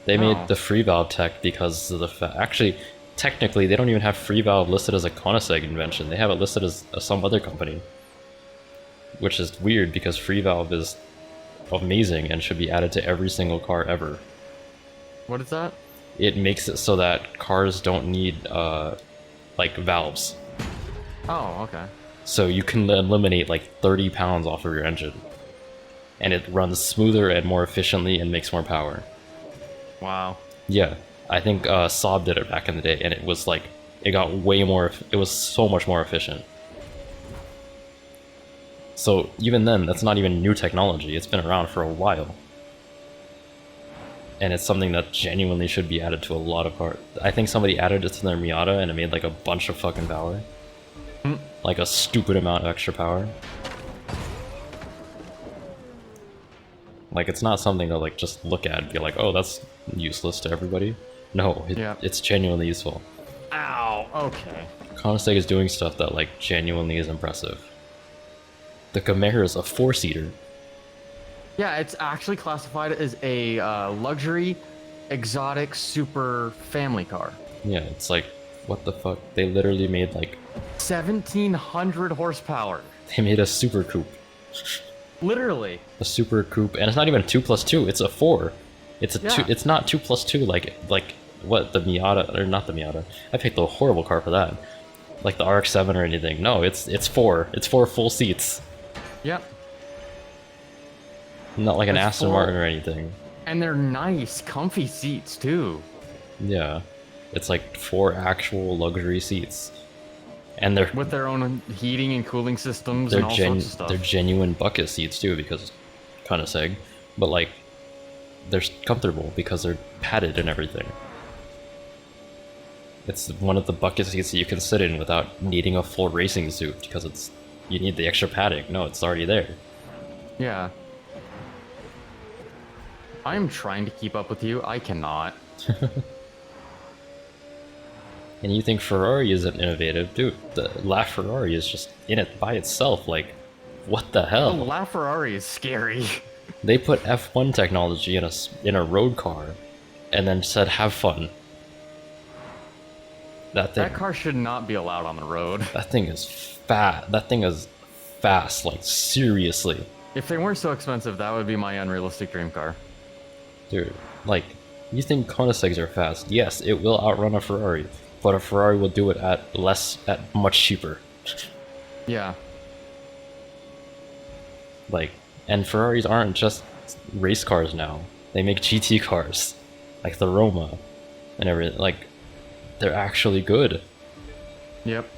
They No. made the free valve tech because of the actually, technically, they don't even have free valve listed as a Koenigsegg invention. They have it listed as some other company, which is weird because free valve is amazing and should be added to every single car ever. What is that? It makes it so that cars don't need like valves, Oh, okay. so you can eliminate like 30 pounds off of your engine, and it runs smoother and more efficiently and makes more power. Wow. Yeah, I think Saab did it back in the day, and it was like it got way more. It was so much more efficient. So even then, that's not even new technology. It's been around for a while, and it's something that genuinely should be added to a lot of cars. I think somebody added it to their Miata, and it made like a bunch of fucking power, like a stupid amount of extra power. Like, it's not something to like just look at and be like, oh, that's useless to everybody. No, Yeah. it's genuinely useful. Ow. Okay. Koenigsegg is doing stuff that like genuinely is impressive. The Camaro is a 4-seater. Yeah, it's actually classified as a luxury, exotic, super family car. Yeah, it's like, what the fuck? They literally made like, 1,700 horsepower. they made a super coupe. Literally. A super coupe, and it's not even a 2+2, it's a 4. It's a Yeah. 2, it's not 2+2 like what, the Miata, or not the Miata. I picked a horrible car for that. Like the RX-7 or anything. No, it's 4. It's 4 full seats. Yep. Not like an It's Aston 4. Martin or anything. And they're nice, comfy seats too. Yeah. It's like 4 actual luxury seats. And they're With their own heating and cooling systems they're and all sorts of stuff. they're genuine bucket seats too, because Koenigsegg, but like they're comfortable because they're padded and everything. It's one of the bucket seats that you can sit in without needing a full racing suit because you need the extra padding. No, it's already there. Yeah. I'm trying to keep up with you. I cannot. And you think Ferrari isn't innovative, dude? The LaFerrari is just in it by itself. Like, what the Oh, hell? LaFerrari is scary. They put F1 technology in a road car, and then said, "Have fun." That That car should not be allowed on the road. thing is fat. That thing is fast. Like, seriously. If they weren't so expensive, that would be my unrealistic dream car. Dude, like, you think Koenigseggs are fast? Yes, it will outrun a Ferrari, but a Ferrari will do it at much cheaper. Yeah. Like, and Ferraris aren't just race cars now. They make GT cars, like the Roma, and everything. Like, they're actually good. Yep.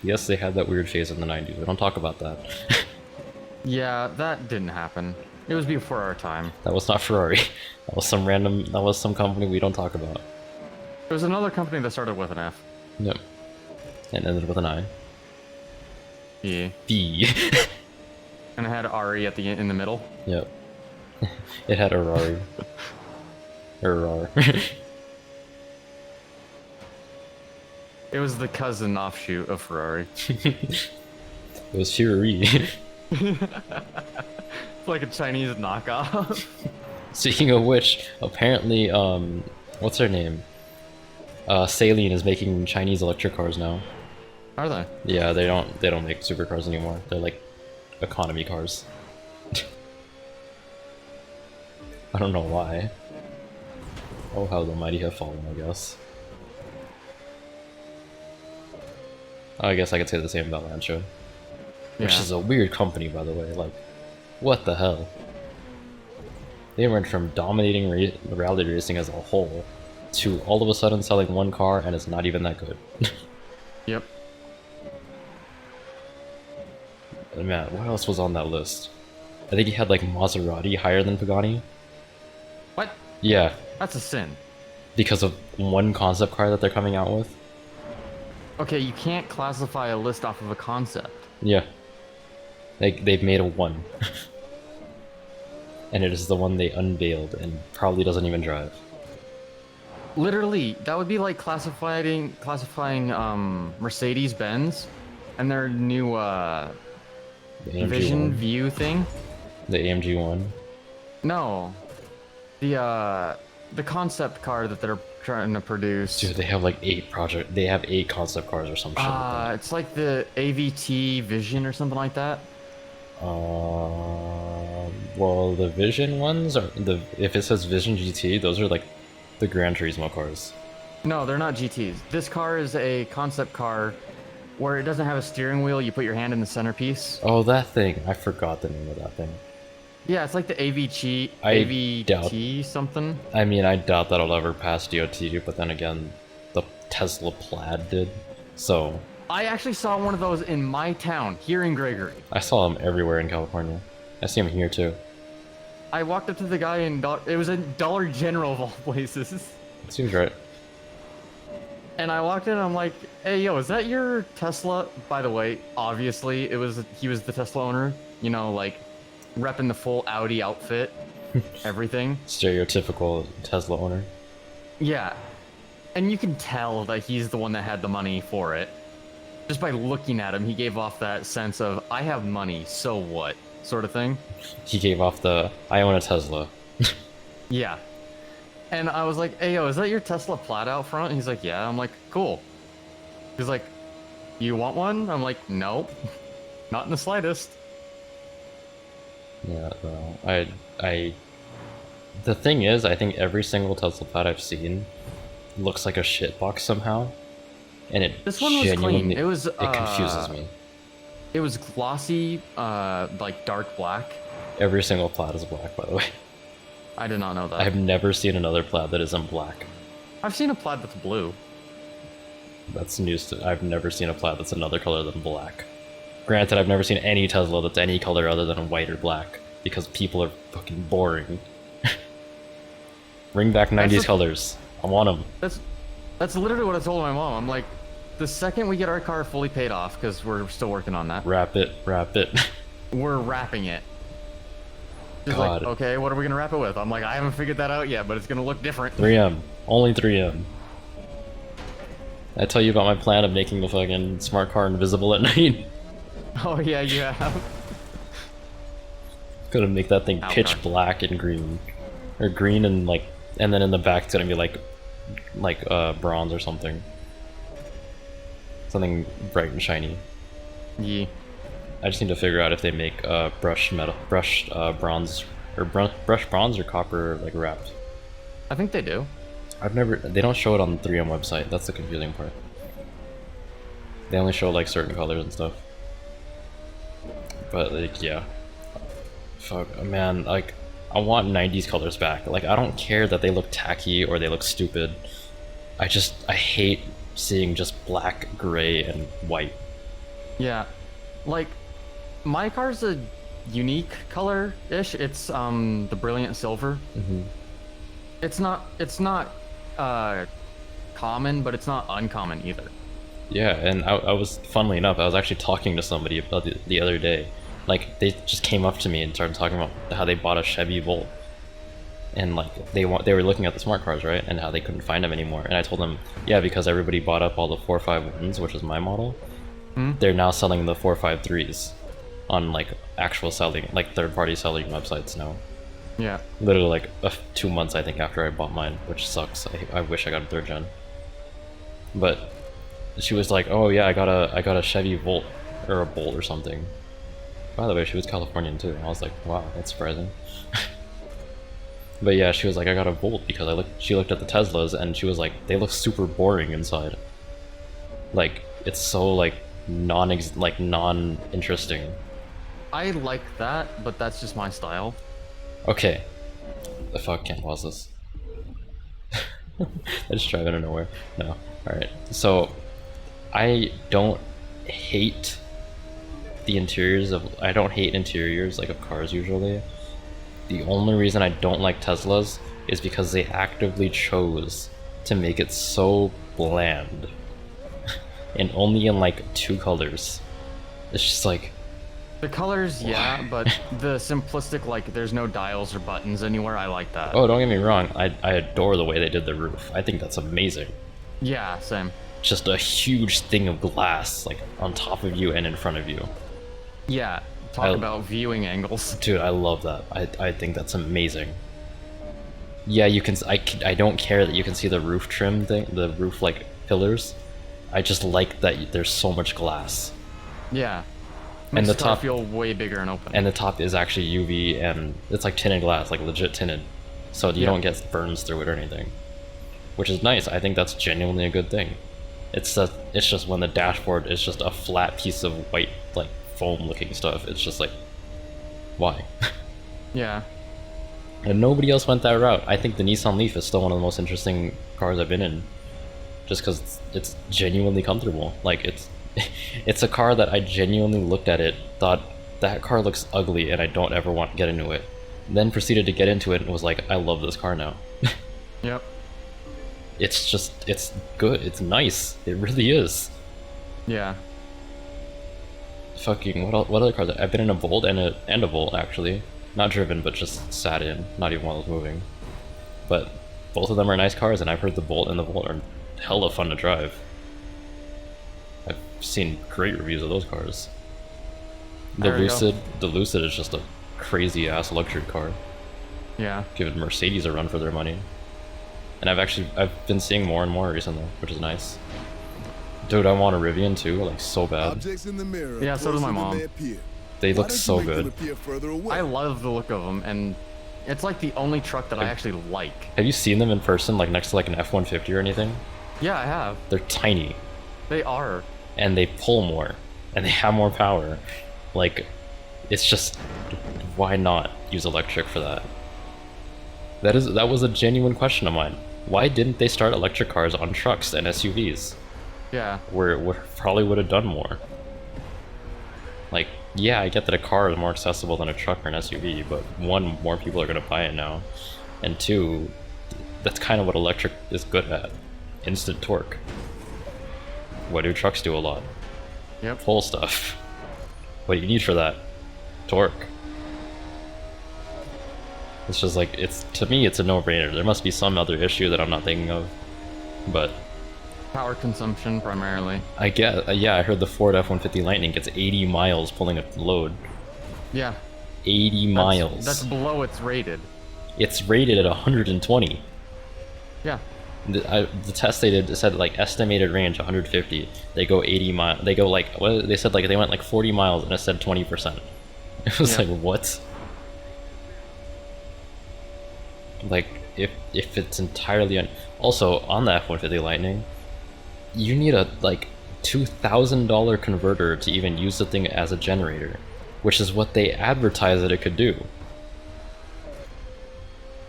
Yes, they had that weird phase in the 90s. We don't talk about that. Yeah, that didn't happen. It was before our time. That was not Ferrari. That was some random. That was some company we don't talk about. There was another company that started with an F. Yep. And ended with an I. Yeah. B. And it had Ari at the in the middle. Yep. It had a Rari. Rar. It was the cousin offshoot of Ferrari. It was Fury. It's like a Chinese knockoff. Speaking of which, apparently, what's her name? Saleen is making Chinese electric cars now. Are they? Yeah, they don't make supercars anymore. They're like economy cars. I don't know why. Oh, how the mighty have fallen, I guess. I guess I could say the same about Lancia. Which Yeah. is a weird company, by the way. Like, what the hell? They went from dominating rally racing as a whole to all of a sudden selling one car and it's not even that good. Yep. And man, what else was on that list? I think he had like Maserati higher than Pagani. What? Yeah, That's a sin. because of one concept car that they're coming out with. Okay, you can't classify a list off of a concept. Yeah. They've made a one. And it is the one they unveiled and probably doesn't even drive. Literally, that would be like classifying Mercedes Benz and their new The AMG Vision one. View thing. The AMG one. No, the concept car that they're trying to produce. Dude, they have like 8 they have 8 concept cars or some shit like It's like the AVT Vision or something like that. that. Well, the Vision ones are if it says Vision GT, those are like the Gran Turismo cars. No, they're not GTs. This car is a concept car where it doesn't have a steering wheel. You put your hand in the centerpiece. Oh, that thing. I forgot the name of that thing. Yeah, it's like the AVT, I AVT something. I mean, I doubt that'll ever pass DOT, but then again, the Tesla Plaid did. So, I actually saw one of those in my town, here in Gregory. I saw them everywhere in California. I see them here too. I walked up to the guy in it was a Dollar General of all places. It seems right. And I walked in and I'm like, hey, yo, is that your Tesla? By the way, obviously, he was the Tesla owner. You know, like, repping the full Audi outfit, everything. Stereotypical Tesla owner. Yeah. And you can tell that he's the one that had the money for it. Just by looking at him, he gave off that sense of, I have money, so what? Sort of thing. He gave off the, I own a Tesla. Yeah. And I was like, hey, yo, is that your Tesla Plaid out front? And he's like, yeah. I'm like, cool. He's like, you want one? I'm like, no. Not in the slightest. Yeah, no. The thing is, I think every single Tesla Plaid I've seen looks like a shitbox somehow. And it This one was genuinely, clean. It was, it confuses me. It was glossy, like dark black. Every single Plaid is black, by the way. I did not know that. I've never seen another Plaid that isn't black. I've seen a Plaid that's blue. That's news to, I've never seen a Plaid that's another color than black. Granted, I've never seen any Tesla that's any color other than white or black, because people are fucking boring. Bring back 90s colors. I want them. That's literally what I told my mom. I'm like, the second we get our car fully paid off, because we're still working on that, Wrap it. we're wrapping it. She's God. like, okay, what are we gonna wrap it with? I'm like, I haven't figured that out yet, but it's gonna look different. 3M. Only 3M. I tell you about my plan of making the fucking smart car invisible at night. Oh yeah, you have. Gonna make that thing pitch Okay. black and green. Or green and like, and then in the back it's gonna be like bronze or something. Something bright and shiny. Yeah. I just need to figure out if they make brushed bronze or brushed bronze or copper like wrapped. I think they do. They don't show it on the 3M website. That's the confusing part. They only show like certain colors and stuff. But like, yeah. Fuck, man, like, I want 90s colors back. Like, I don't care that they look tacky or they look stupid. I hate seeing just black, gray, and white. Yeah, like, my car's a unique color-ish. It's the brilliant silver. Mm-hmm. It's not common, but it's not uncommon either. Yeah, and I was, funnily enough, I was actually talking to somebody about the other day. Like, they just came up to me and started talking about how they bought a Chevy Volt. And like, they were looking at the smart cars, right? And how they couldn't find them anymore. And I told them, yeah, because everybody bought up all the 451s, which is my model. They're now selling the 453s on like actual selling, like third-party selling websites now. Yeah. Literally like 2 months, I think, after I bought mine, which sucks. I wish I got a 3rd gen. But she was like, oh yeah, I got a Chevy Volt, or a Bolt or something. By the way, she was Californian too. I was like, wow, that's surprising. But yeah, she was like, I got a Volt because she looked at the Teslas and she was like, they look super boring inside. Like, it's so like non-interesting. I like that, but that's just my style. Okay. The fuck, can't pause this. I just drive out of nowhere. No. Alright. So, I don't hate interiors like of cars usually. The only reason I don't like Teslas is because they actively chose to make it so bland. And only in like 2 colors. It's just like, The colors, yeah, but the simplistic, like, there's no dials or buttons anywhere, I like that. oh, don't get me wrong, I adore the way they did the roof. I think that's amazing. Yeah, same. Just a huge thing of glass, like, on top of you and in front of you. Yeah, talk about viewing angles. Dude, I love that. I think that's amazing. Yeah, you can. I don't care that you can see the roof trim thing, the roof like pillars. I just like that there's so much glass. Yeah. And Makes the the car top feel way bigger and open. And the top is actually UV and it's like tinted glass, like legit tinted, so you don't get burns through it or anything, which is nice. I think that's genuinely a good thing. It's just when the dashboard is just a flat piece of white like foam looking stuff. It's just like, why? Yeah. And nobody else went that route. I think the Nissan Leaf is still one of the most interesting cars I've been in, just because it's genuinely comfortable. Like it's a car that I genuinely looked at it, thought that car looks ugly and I don't ever want to get into it. Then proceeded to get into it and was like, I love this car now. Yep. It's good. It's nice. It really is. Yeah. Fucking what other cars? I've been in a Volt and a Volt actually. Not driven, but just sat in. Not even while I was moving. But both of them are nice cars, and I've heard the Bolt and the Volt are hella fun to drive. I've seen great reviews of those cars. The Lucid is just a crazy ass luxury car. Yeah. Giving Mercedes a run for their money. And I've been seeing more and more recently, which is nice. Dude, I want a Rivian too, like so bad. Objects in the mirror Yeah, so does my mom. They look so good. I love the look of them, and it's like the only truck that I actually like. Have you seen them in person, like next to like an F-150 or anything? Yeah, I have. They're tiny. They are. And they pull more, and they have more power. Like, it's just, why not use electric for that? That was a genuine question of mine. Why didn't they start electric cars on trucks and SUVs? Yeah. Where it probably would have done more. Like, yeah, I get that a car is more accessible than a truck or an SUV, but one, more people are going to buy it now. And two, that's kind of what electric is good at. Instant torque. What do trucks do a lot? Yep. Pull stuff. What do you need for that? Torque. It's just like, to me, it's a no-brainer. There must be some other issue that I'm not thinking of. But Power consumption, primarily. I get, yeah, I heard the Ford F-150 Lightning gets 80 miles pulling a load. Yeah. 80 miles. That's below its rated. It's rated at 120. Yeah. The test they did said like estimated range 150. They go 80 miles. They go like what they said like they went like 40 miles and it said 20%. It was Yeah. like what? Like if it's entirely also on the F-150 Lightning, you need a like $2,000 converter to even use the thing as a generator, which is what they advertise that it could do.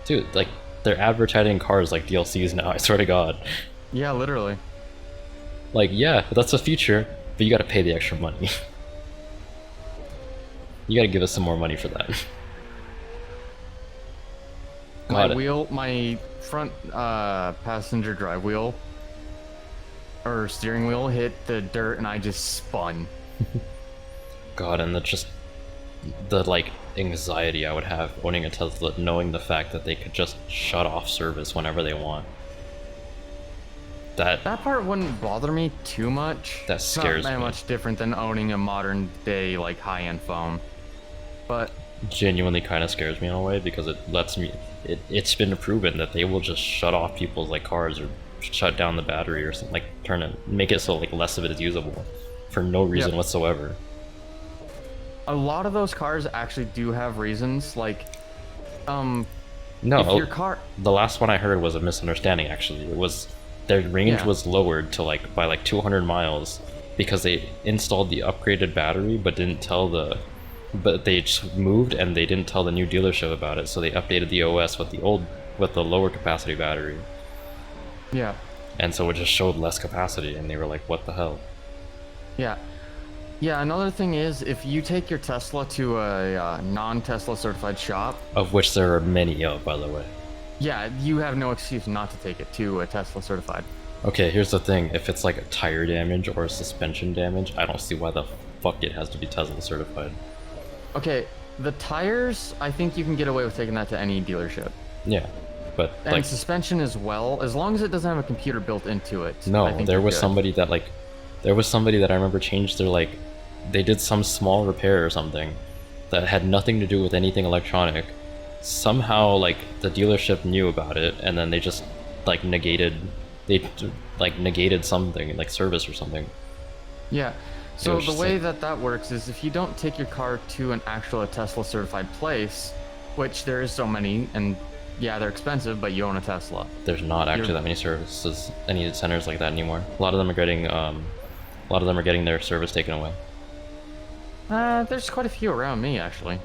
Dude, like they're advertising cars like DLCs now. I swear to God. Yeah, literally. Like yeah, that's a feature, but you got to pay the extra money. You got to give us some more money for that. God. My front passenger drive wheel or steering wheel hit the dirt and I just spun. God, and just the like anxiety I would have owning a Tesla, knowing the fact that they could just shut off service whenever they want. That part wouldn't bother me too much. That scares It's not that me. much different than owning a modern day like high-end phone. But genuinely kind of scares me in a way because it lets me. It's been proven that they will just shut off people's like cars or shut down the battery or something, like turn it, make it so like less of it is usable for no reason Yep. whatsoever. a lot of those cars actually do have reasons, like No, if your car the last one I heard was a misunderstanding. Actually, it was their range Yeah. was lowered to like by like 200 miles because they installed the upgraded battery, but didn't tell but they just moved and they didn't tell the new dealership about it. So they updated the OS with the lower capacity battery, yeah. and so it just showed less capacity. And they were like, "What the hell?" Yeah. Yeah, another thing is, if you take your Tesla to a non-Tesla certified shop, Of which there are many of, by the way. yeah, you have no excuse not to take it to a Tesla certified. Okay, here's the thing: if it's like a tire damage or a suspension damage, I don't see why the fuck it has to be Tesla certified. Okay, the tires, I think you can get away with taking that to any dealership. Yeah, but And like, suspension as well, as long as it doesn't have a computer built into it. I no, think there you're was good. somebody that like, there was somebody that I remember changed their like, they did some small repair or something, that had nothing to do with anything electronic. Somehow, like the dealership knew about it, and then they just like negated something like service or something. Yeah. It So was the just way like- that works is if you don't take your car to an actual Tesla certified place, which there is so many, and yeah, they're expensive, but you own a Tesla. There's not actually You're- that many services, any centers like that anymore. A lot of them are getting their service taken away. There's quite a few around me, actually.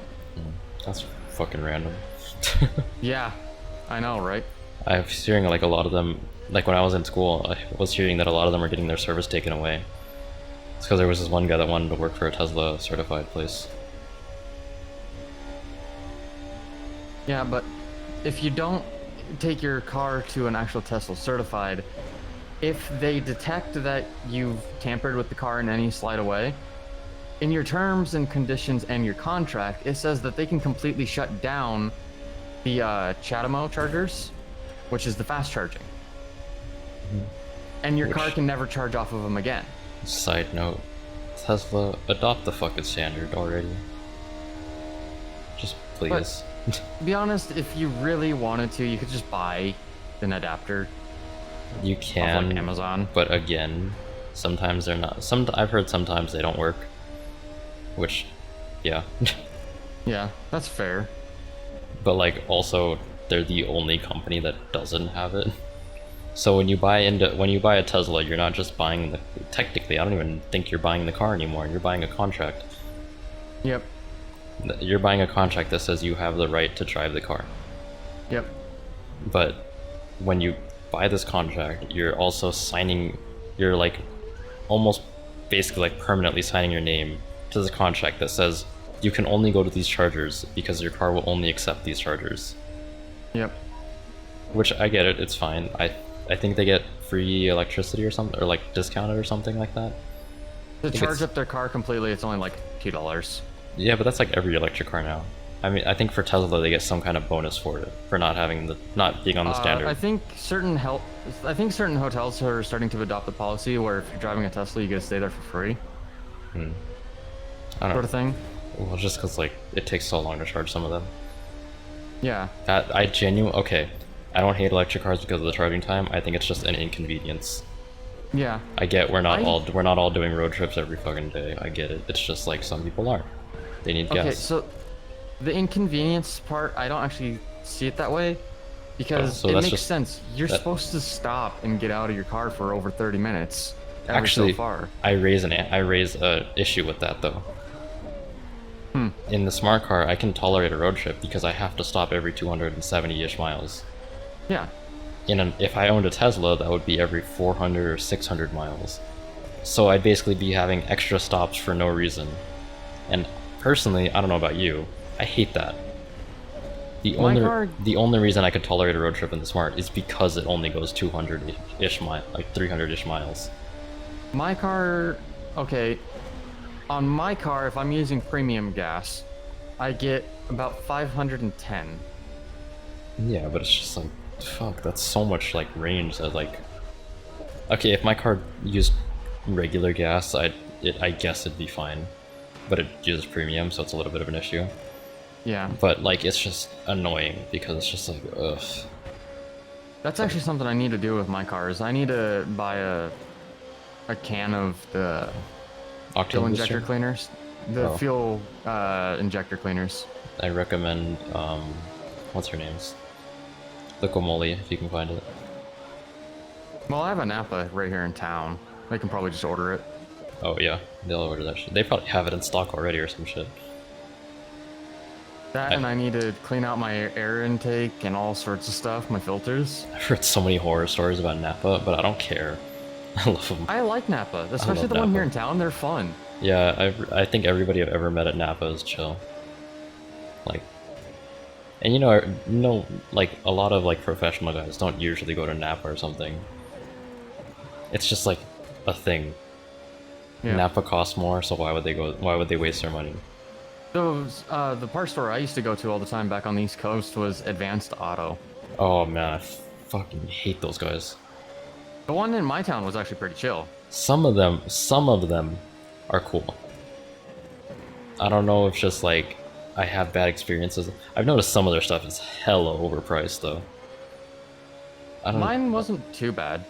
That's fucking random. Yeah, I know, right? I was hearing like a lot of them, like when I was in school, I was hearing that a lot of them are getting their service taken away. It's because there was this one guy that wanted to work for a Tesla certified place. Yeah, but if you don't take your car to an actual Tesla certified, if they detect that you've tampered with the car in any slight way, in your terms and conditions and your contract, it says that they can completely shut down the CHAdeMO chargers, which is the fast charging. And your car Which- can never charge off of them again. Side note, Tesla, adopt the fucking standard already. Just please. To be honest, if you really wanted to, you could just buy an adapter You off can, like Amazon. but again, sometimes they're not. I've heard sometimes they don't work. Which, yeah. Yeah, that's fair. But like also they're the only company that doesn't have it. So when you buy a Tesla, you're not just buying the, technically I don't even think you're buying the car anymore. You're buying a contract. Yep. You're buying a contract that says you have the right to drive the car. Yep. But when you buy this contract, you're also signing, you're like almost basically like permanently signing your name to this contract that says you can only go to these chargers because your car will only accept these chargers. Yep. Which I get it, it's fine. I think they get free electricity or something, or like discounted or something like that. To think charge it's- up their car completely, it's only like $2. Yeah, but that's like every electric car now. I mean, I think for Tesla they get some kind of bonus for it, for not being on the standard. I think certain hotels are starting to adopt the policy where if you're driving a Tesla, you get to stay there for free, I don't sort know. of thing. Well, just because like it takes so long to charge some of them. Yeah. Okay, I don't hate electric cars because of the charging time. I think it's just an inconvenience. Yeah. I get we're not all doing road trips every fucking day. I get it. It's just like some people aren't. They need gas. Okay, so the inconvenience part, I don't actually see it that way because so it that's makes just- sense. You're supposed to stop and get out of your car for over 30 minutes. Actually, so far. I raise a issue with that though. In the smart car, I can tolerate a road trip because I have to stop every 270-ish miles. Yeah. If I owned a Tesla, that would be every 400 or 600 miles. So I'd basically be having extra stops for no reason. And personally, I don't know about you, I hate that. The only reason I could tolerate a road trip in the Smart is because it only goes 200-ish miles, like 300-ish miles. My car, okay, on my car, if I'm using premium gas, I get about 510. Yeah, but it's just like, fuck, that's so much like range that like, okay, if my car used regular gas, I guess it'd be fine, but it uses premium, so it's a little bit of an issue. Yeah. But like, it's just annoying because it's just like, ugh. That's actually something I need to do with my cars. I need to buy a can of the Octane fuel booster? injector cleaners. The Oh. fuel injector cleaners. I recommend, what's her name's? Liquimoli, if you can find it. Well, I have a Napa right here in town. They can probably just order it. Oh yeah, they'll order that shit. They probably have it in stock already or some shit. That and I need to clean out my air intake and all sorts of stuff, my filters. I've heard so many horror stories about Napa, but I don't care. I love them. I like Napa, especially love the one Napa. here in town. They're fun. Yeah, I think everybody I've ever met at Napa is chill. Like, and you know, like a lot of like professional guys don't usually go to Napa or something. It's just like a thing. Yeah. Napa costs more, so why would they go? Why would they waste their money? The parts store I used to go to all the time back on the East Coast was Advanced Auto. Oh man, I fucking hate those guys. The one in my town was actually pretty chill. Some of them are cool. I don't know if just like I have bad experiences. I've noticed some of their stuff is hella overpriced though. I don't. Mine wasn't too bad.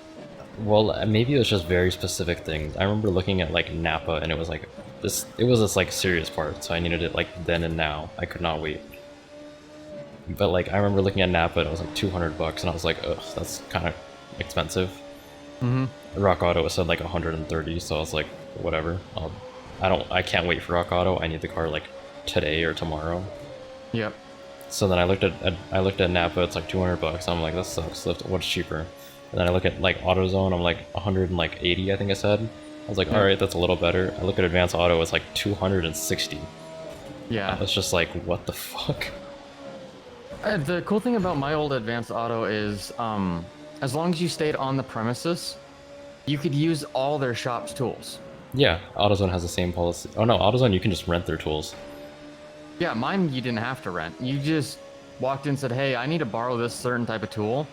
Well, maybe it was just very specific things. I remember looking at like Napa, and it was like this. It was this like serious part, so I needed it like then and now. I could not wait. But like I remember looking at Napa, and it was like $200, and I was like, ugh, that's kind of expensive. Rock Auto said like 130, so I was like, whatever. I can't wait for Rock Auto. I need the car like today or tomorrow. Yep. So then I looked at Napa. It's like $200. I'm like, that sucks. What's cheaper? And then I look at like AutoZone. I'm like 180. I think I said. I was like, all right, that's a little better. I look at Advanced Auto. It's like 260. Yeah. It's just like, what the fuck? The cool thing about my old Advanced Auto is, as long as you stayed on the premises, you could use all their shop's tools. Yeah, AutoZone has the same policy. Oh no, AutoZone you can just rent their tools. Yeah, mine you didn't have to rent. You just walked in and said, hey, I need to borrow this certain type of tool.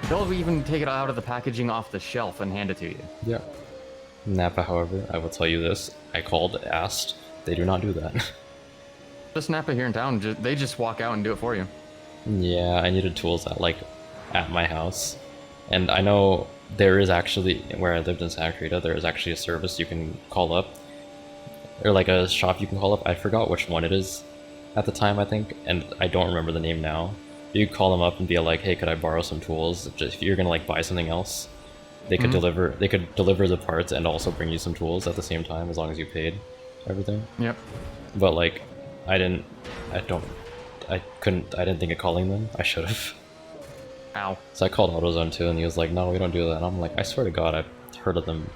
They'll even take it out of the packaging off the shelf and hand it to you. Yeah. Napa, however, I will tell you this. I called, asked. They do not do that. This Napa here in town, they just walk out and do it for you. Yeah, I needed tools at my house. And I know there is actually, where I lived in Santa Clarita, there is actually a service you can call up. Or like a shop you can call up. I forgot which one it is at the time, I think. And I don't remember the name now. You call them up and be like, hey, could I borrow some tools? Just, if you're gonna like buy something else, they could deliver the parts and also bring you some tools at the same time as long as you paid everything. Yep. But like, I didn't think of calling them. I should have. Ow. So I called AutoZone too, and he was like, no, we don't do that. And I'm like, I swear to God, I've heard of them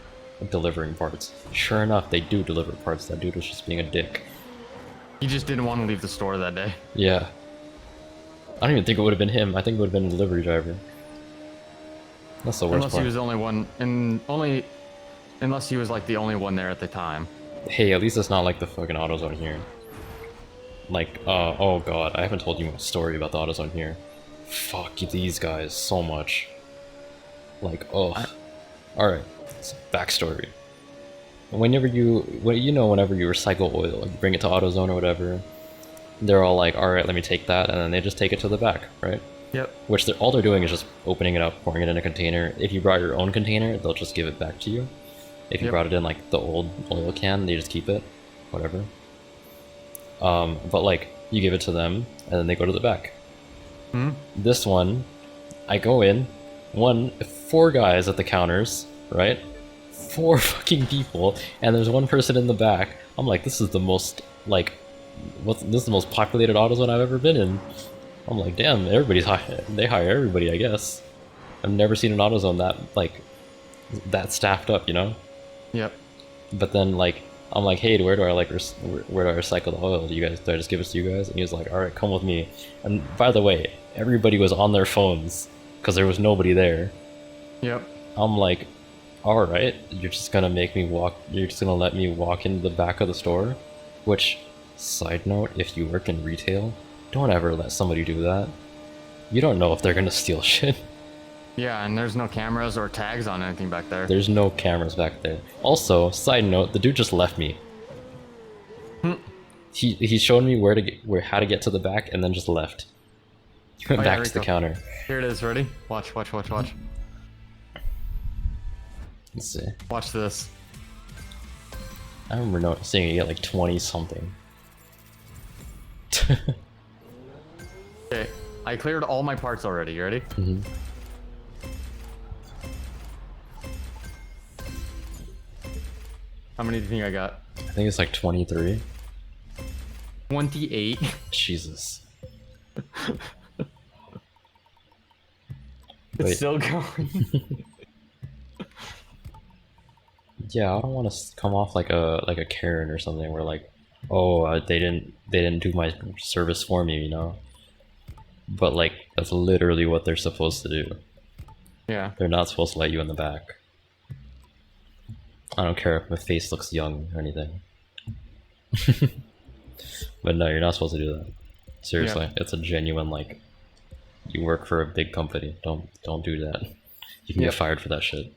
delivering parts. Sure enough, they do deliver parts. That dude was just being a dick. You just didn't want to leave the store that day. Yeah. I don't even think it would have been him. I think it would have been a delivery driver. That's the worst Unless part. he was the only one, unless he was like the only one there at the time. Hey, at least it's not like the fucking AutoZone here. Like, oh god, I haven't told you my story about the AutoZone here. Fuck these guys so much. Like, oh. Alright, backstory. Whenever you recycle oil, like bring it to AutoZone or whatever, they're all like, alright, let me take that, and then they just take it to the back, right? Yep. Which all they're doing is just opening it up, pouring it in a container. If you brought your own container, they'll just give it back to you. If you Yep. brought it in like the old oil can, they just keep it, whatever. But like you give it to them, and then they go to the back. Hmm? This one, I go in, 4 guys at the counters, right? 4 fucking people, and there's one person in the back. I'm like, this is the most like, this is the most populated AutoZone I've ever been in. I'm like, damn, they hire everybody, I guess. I've never seen an AutoZone that staffed up, you know? Yep. But then like, I'm like, hey, where do I recycle the oil? Do I just give it to you guys? And he was like, all right, come with me. And by the way, everybody was on their phones because there was nobody there. Yep. I'm like, all right, you're just gonna let me walk into the back of the store? Which, side note, if you work in retail, don't ever let somebody do that. You don't know if they're gonna steal shit. Yeah, and there's no cameras or tags on anything back there. There's no cameras back there. Also, side note, the dude just left me. He showed me how to get to the back and then just left. He went Oh, yeah, back to the Rico. counter. Here it is. Ready? Watch. Let's see. Watch this. I remember seeing it get like 20 something. Okay, I cleared all my parts already. You ready? Mhm. How many do you think I got? I think it's like 23. 28. Jesus. It's Wait. still going. Yeah, I don't want to come off like a Karen or something where like, oh, they didn't do my service for me, you know. But like that's literally what they're supposed to do. Yeah. They're not supposed to let you in the back. I don't care if my face looks young or anything. But no, you're not supposed to do that. Seriously, Yeah. it's a genuine like. You work for a big company. Don't do that. You can Yeah. get fired for that shit.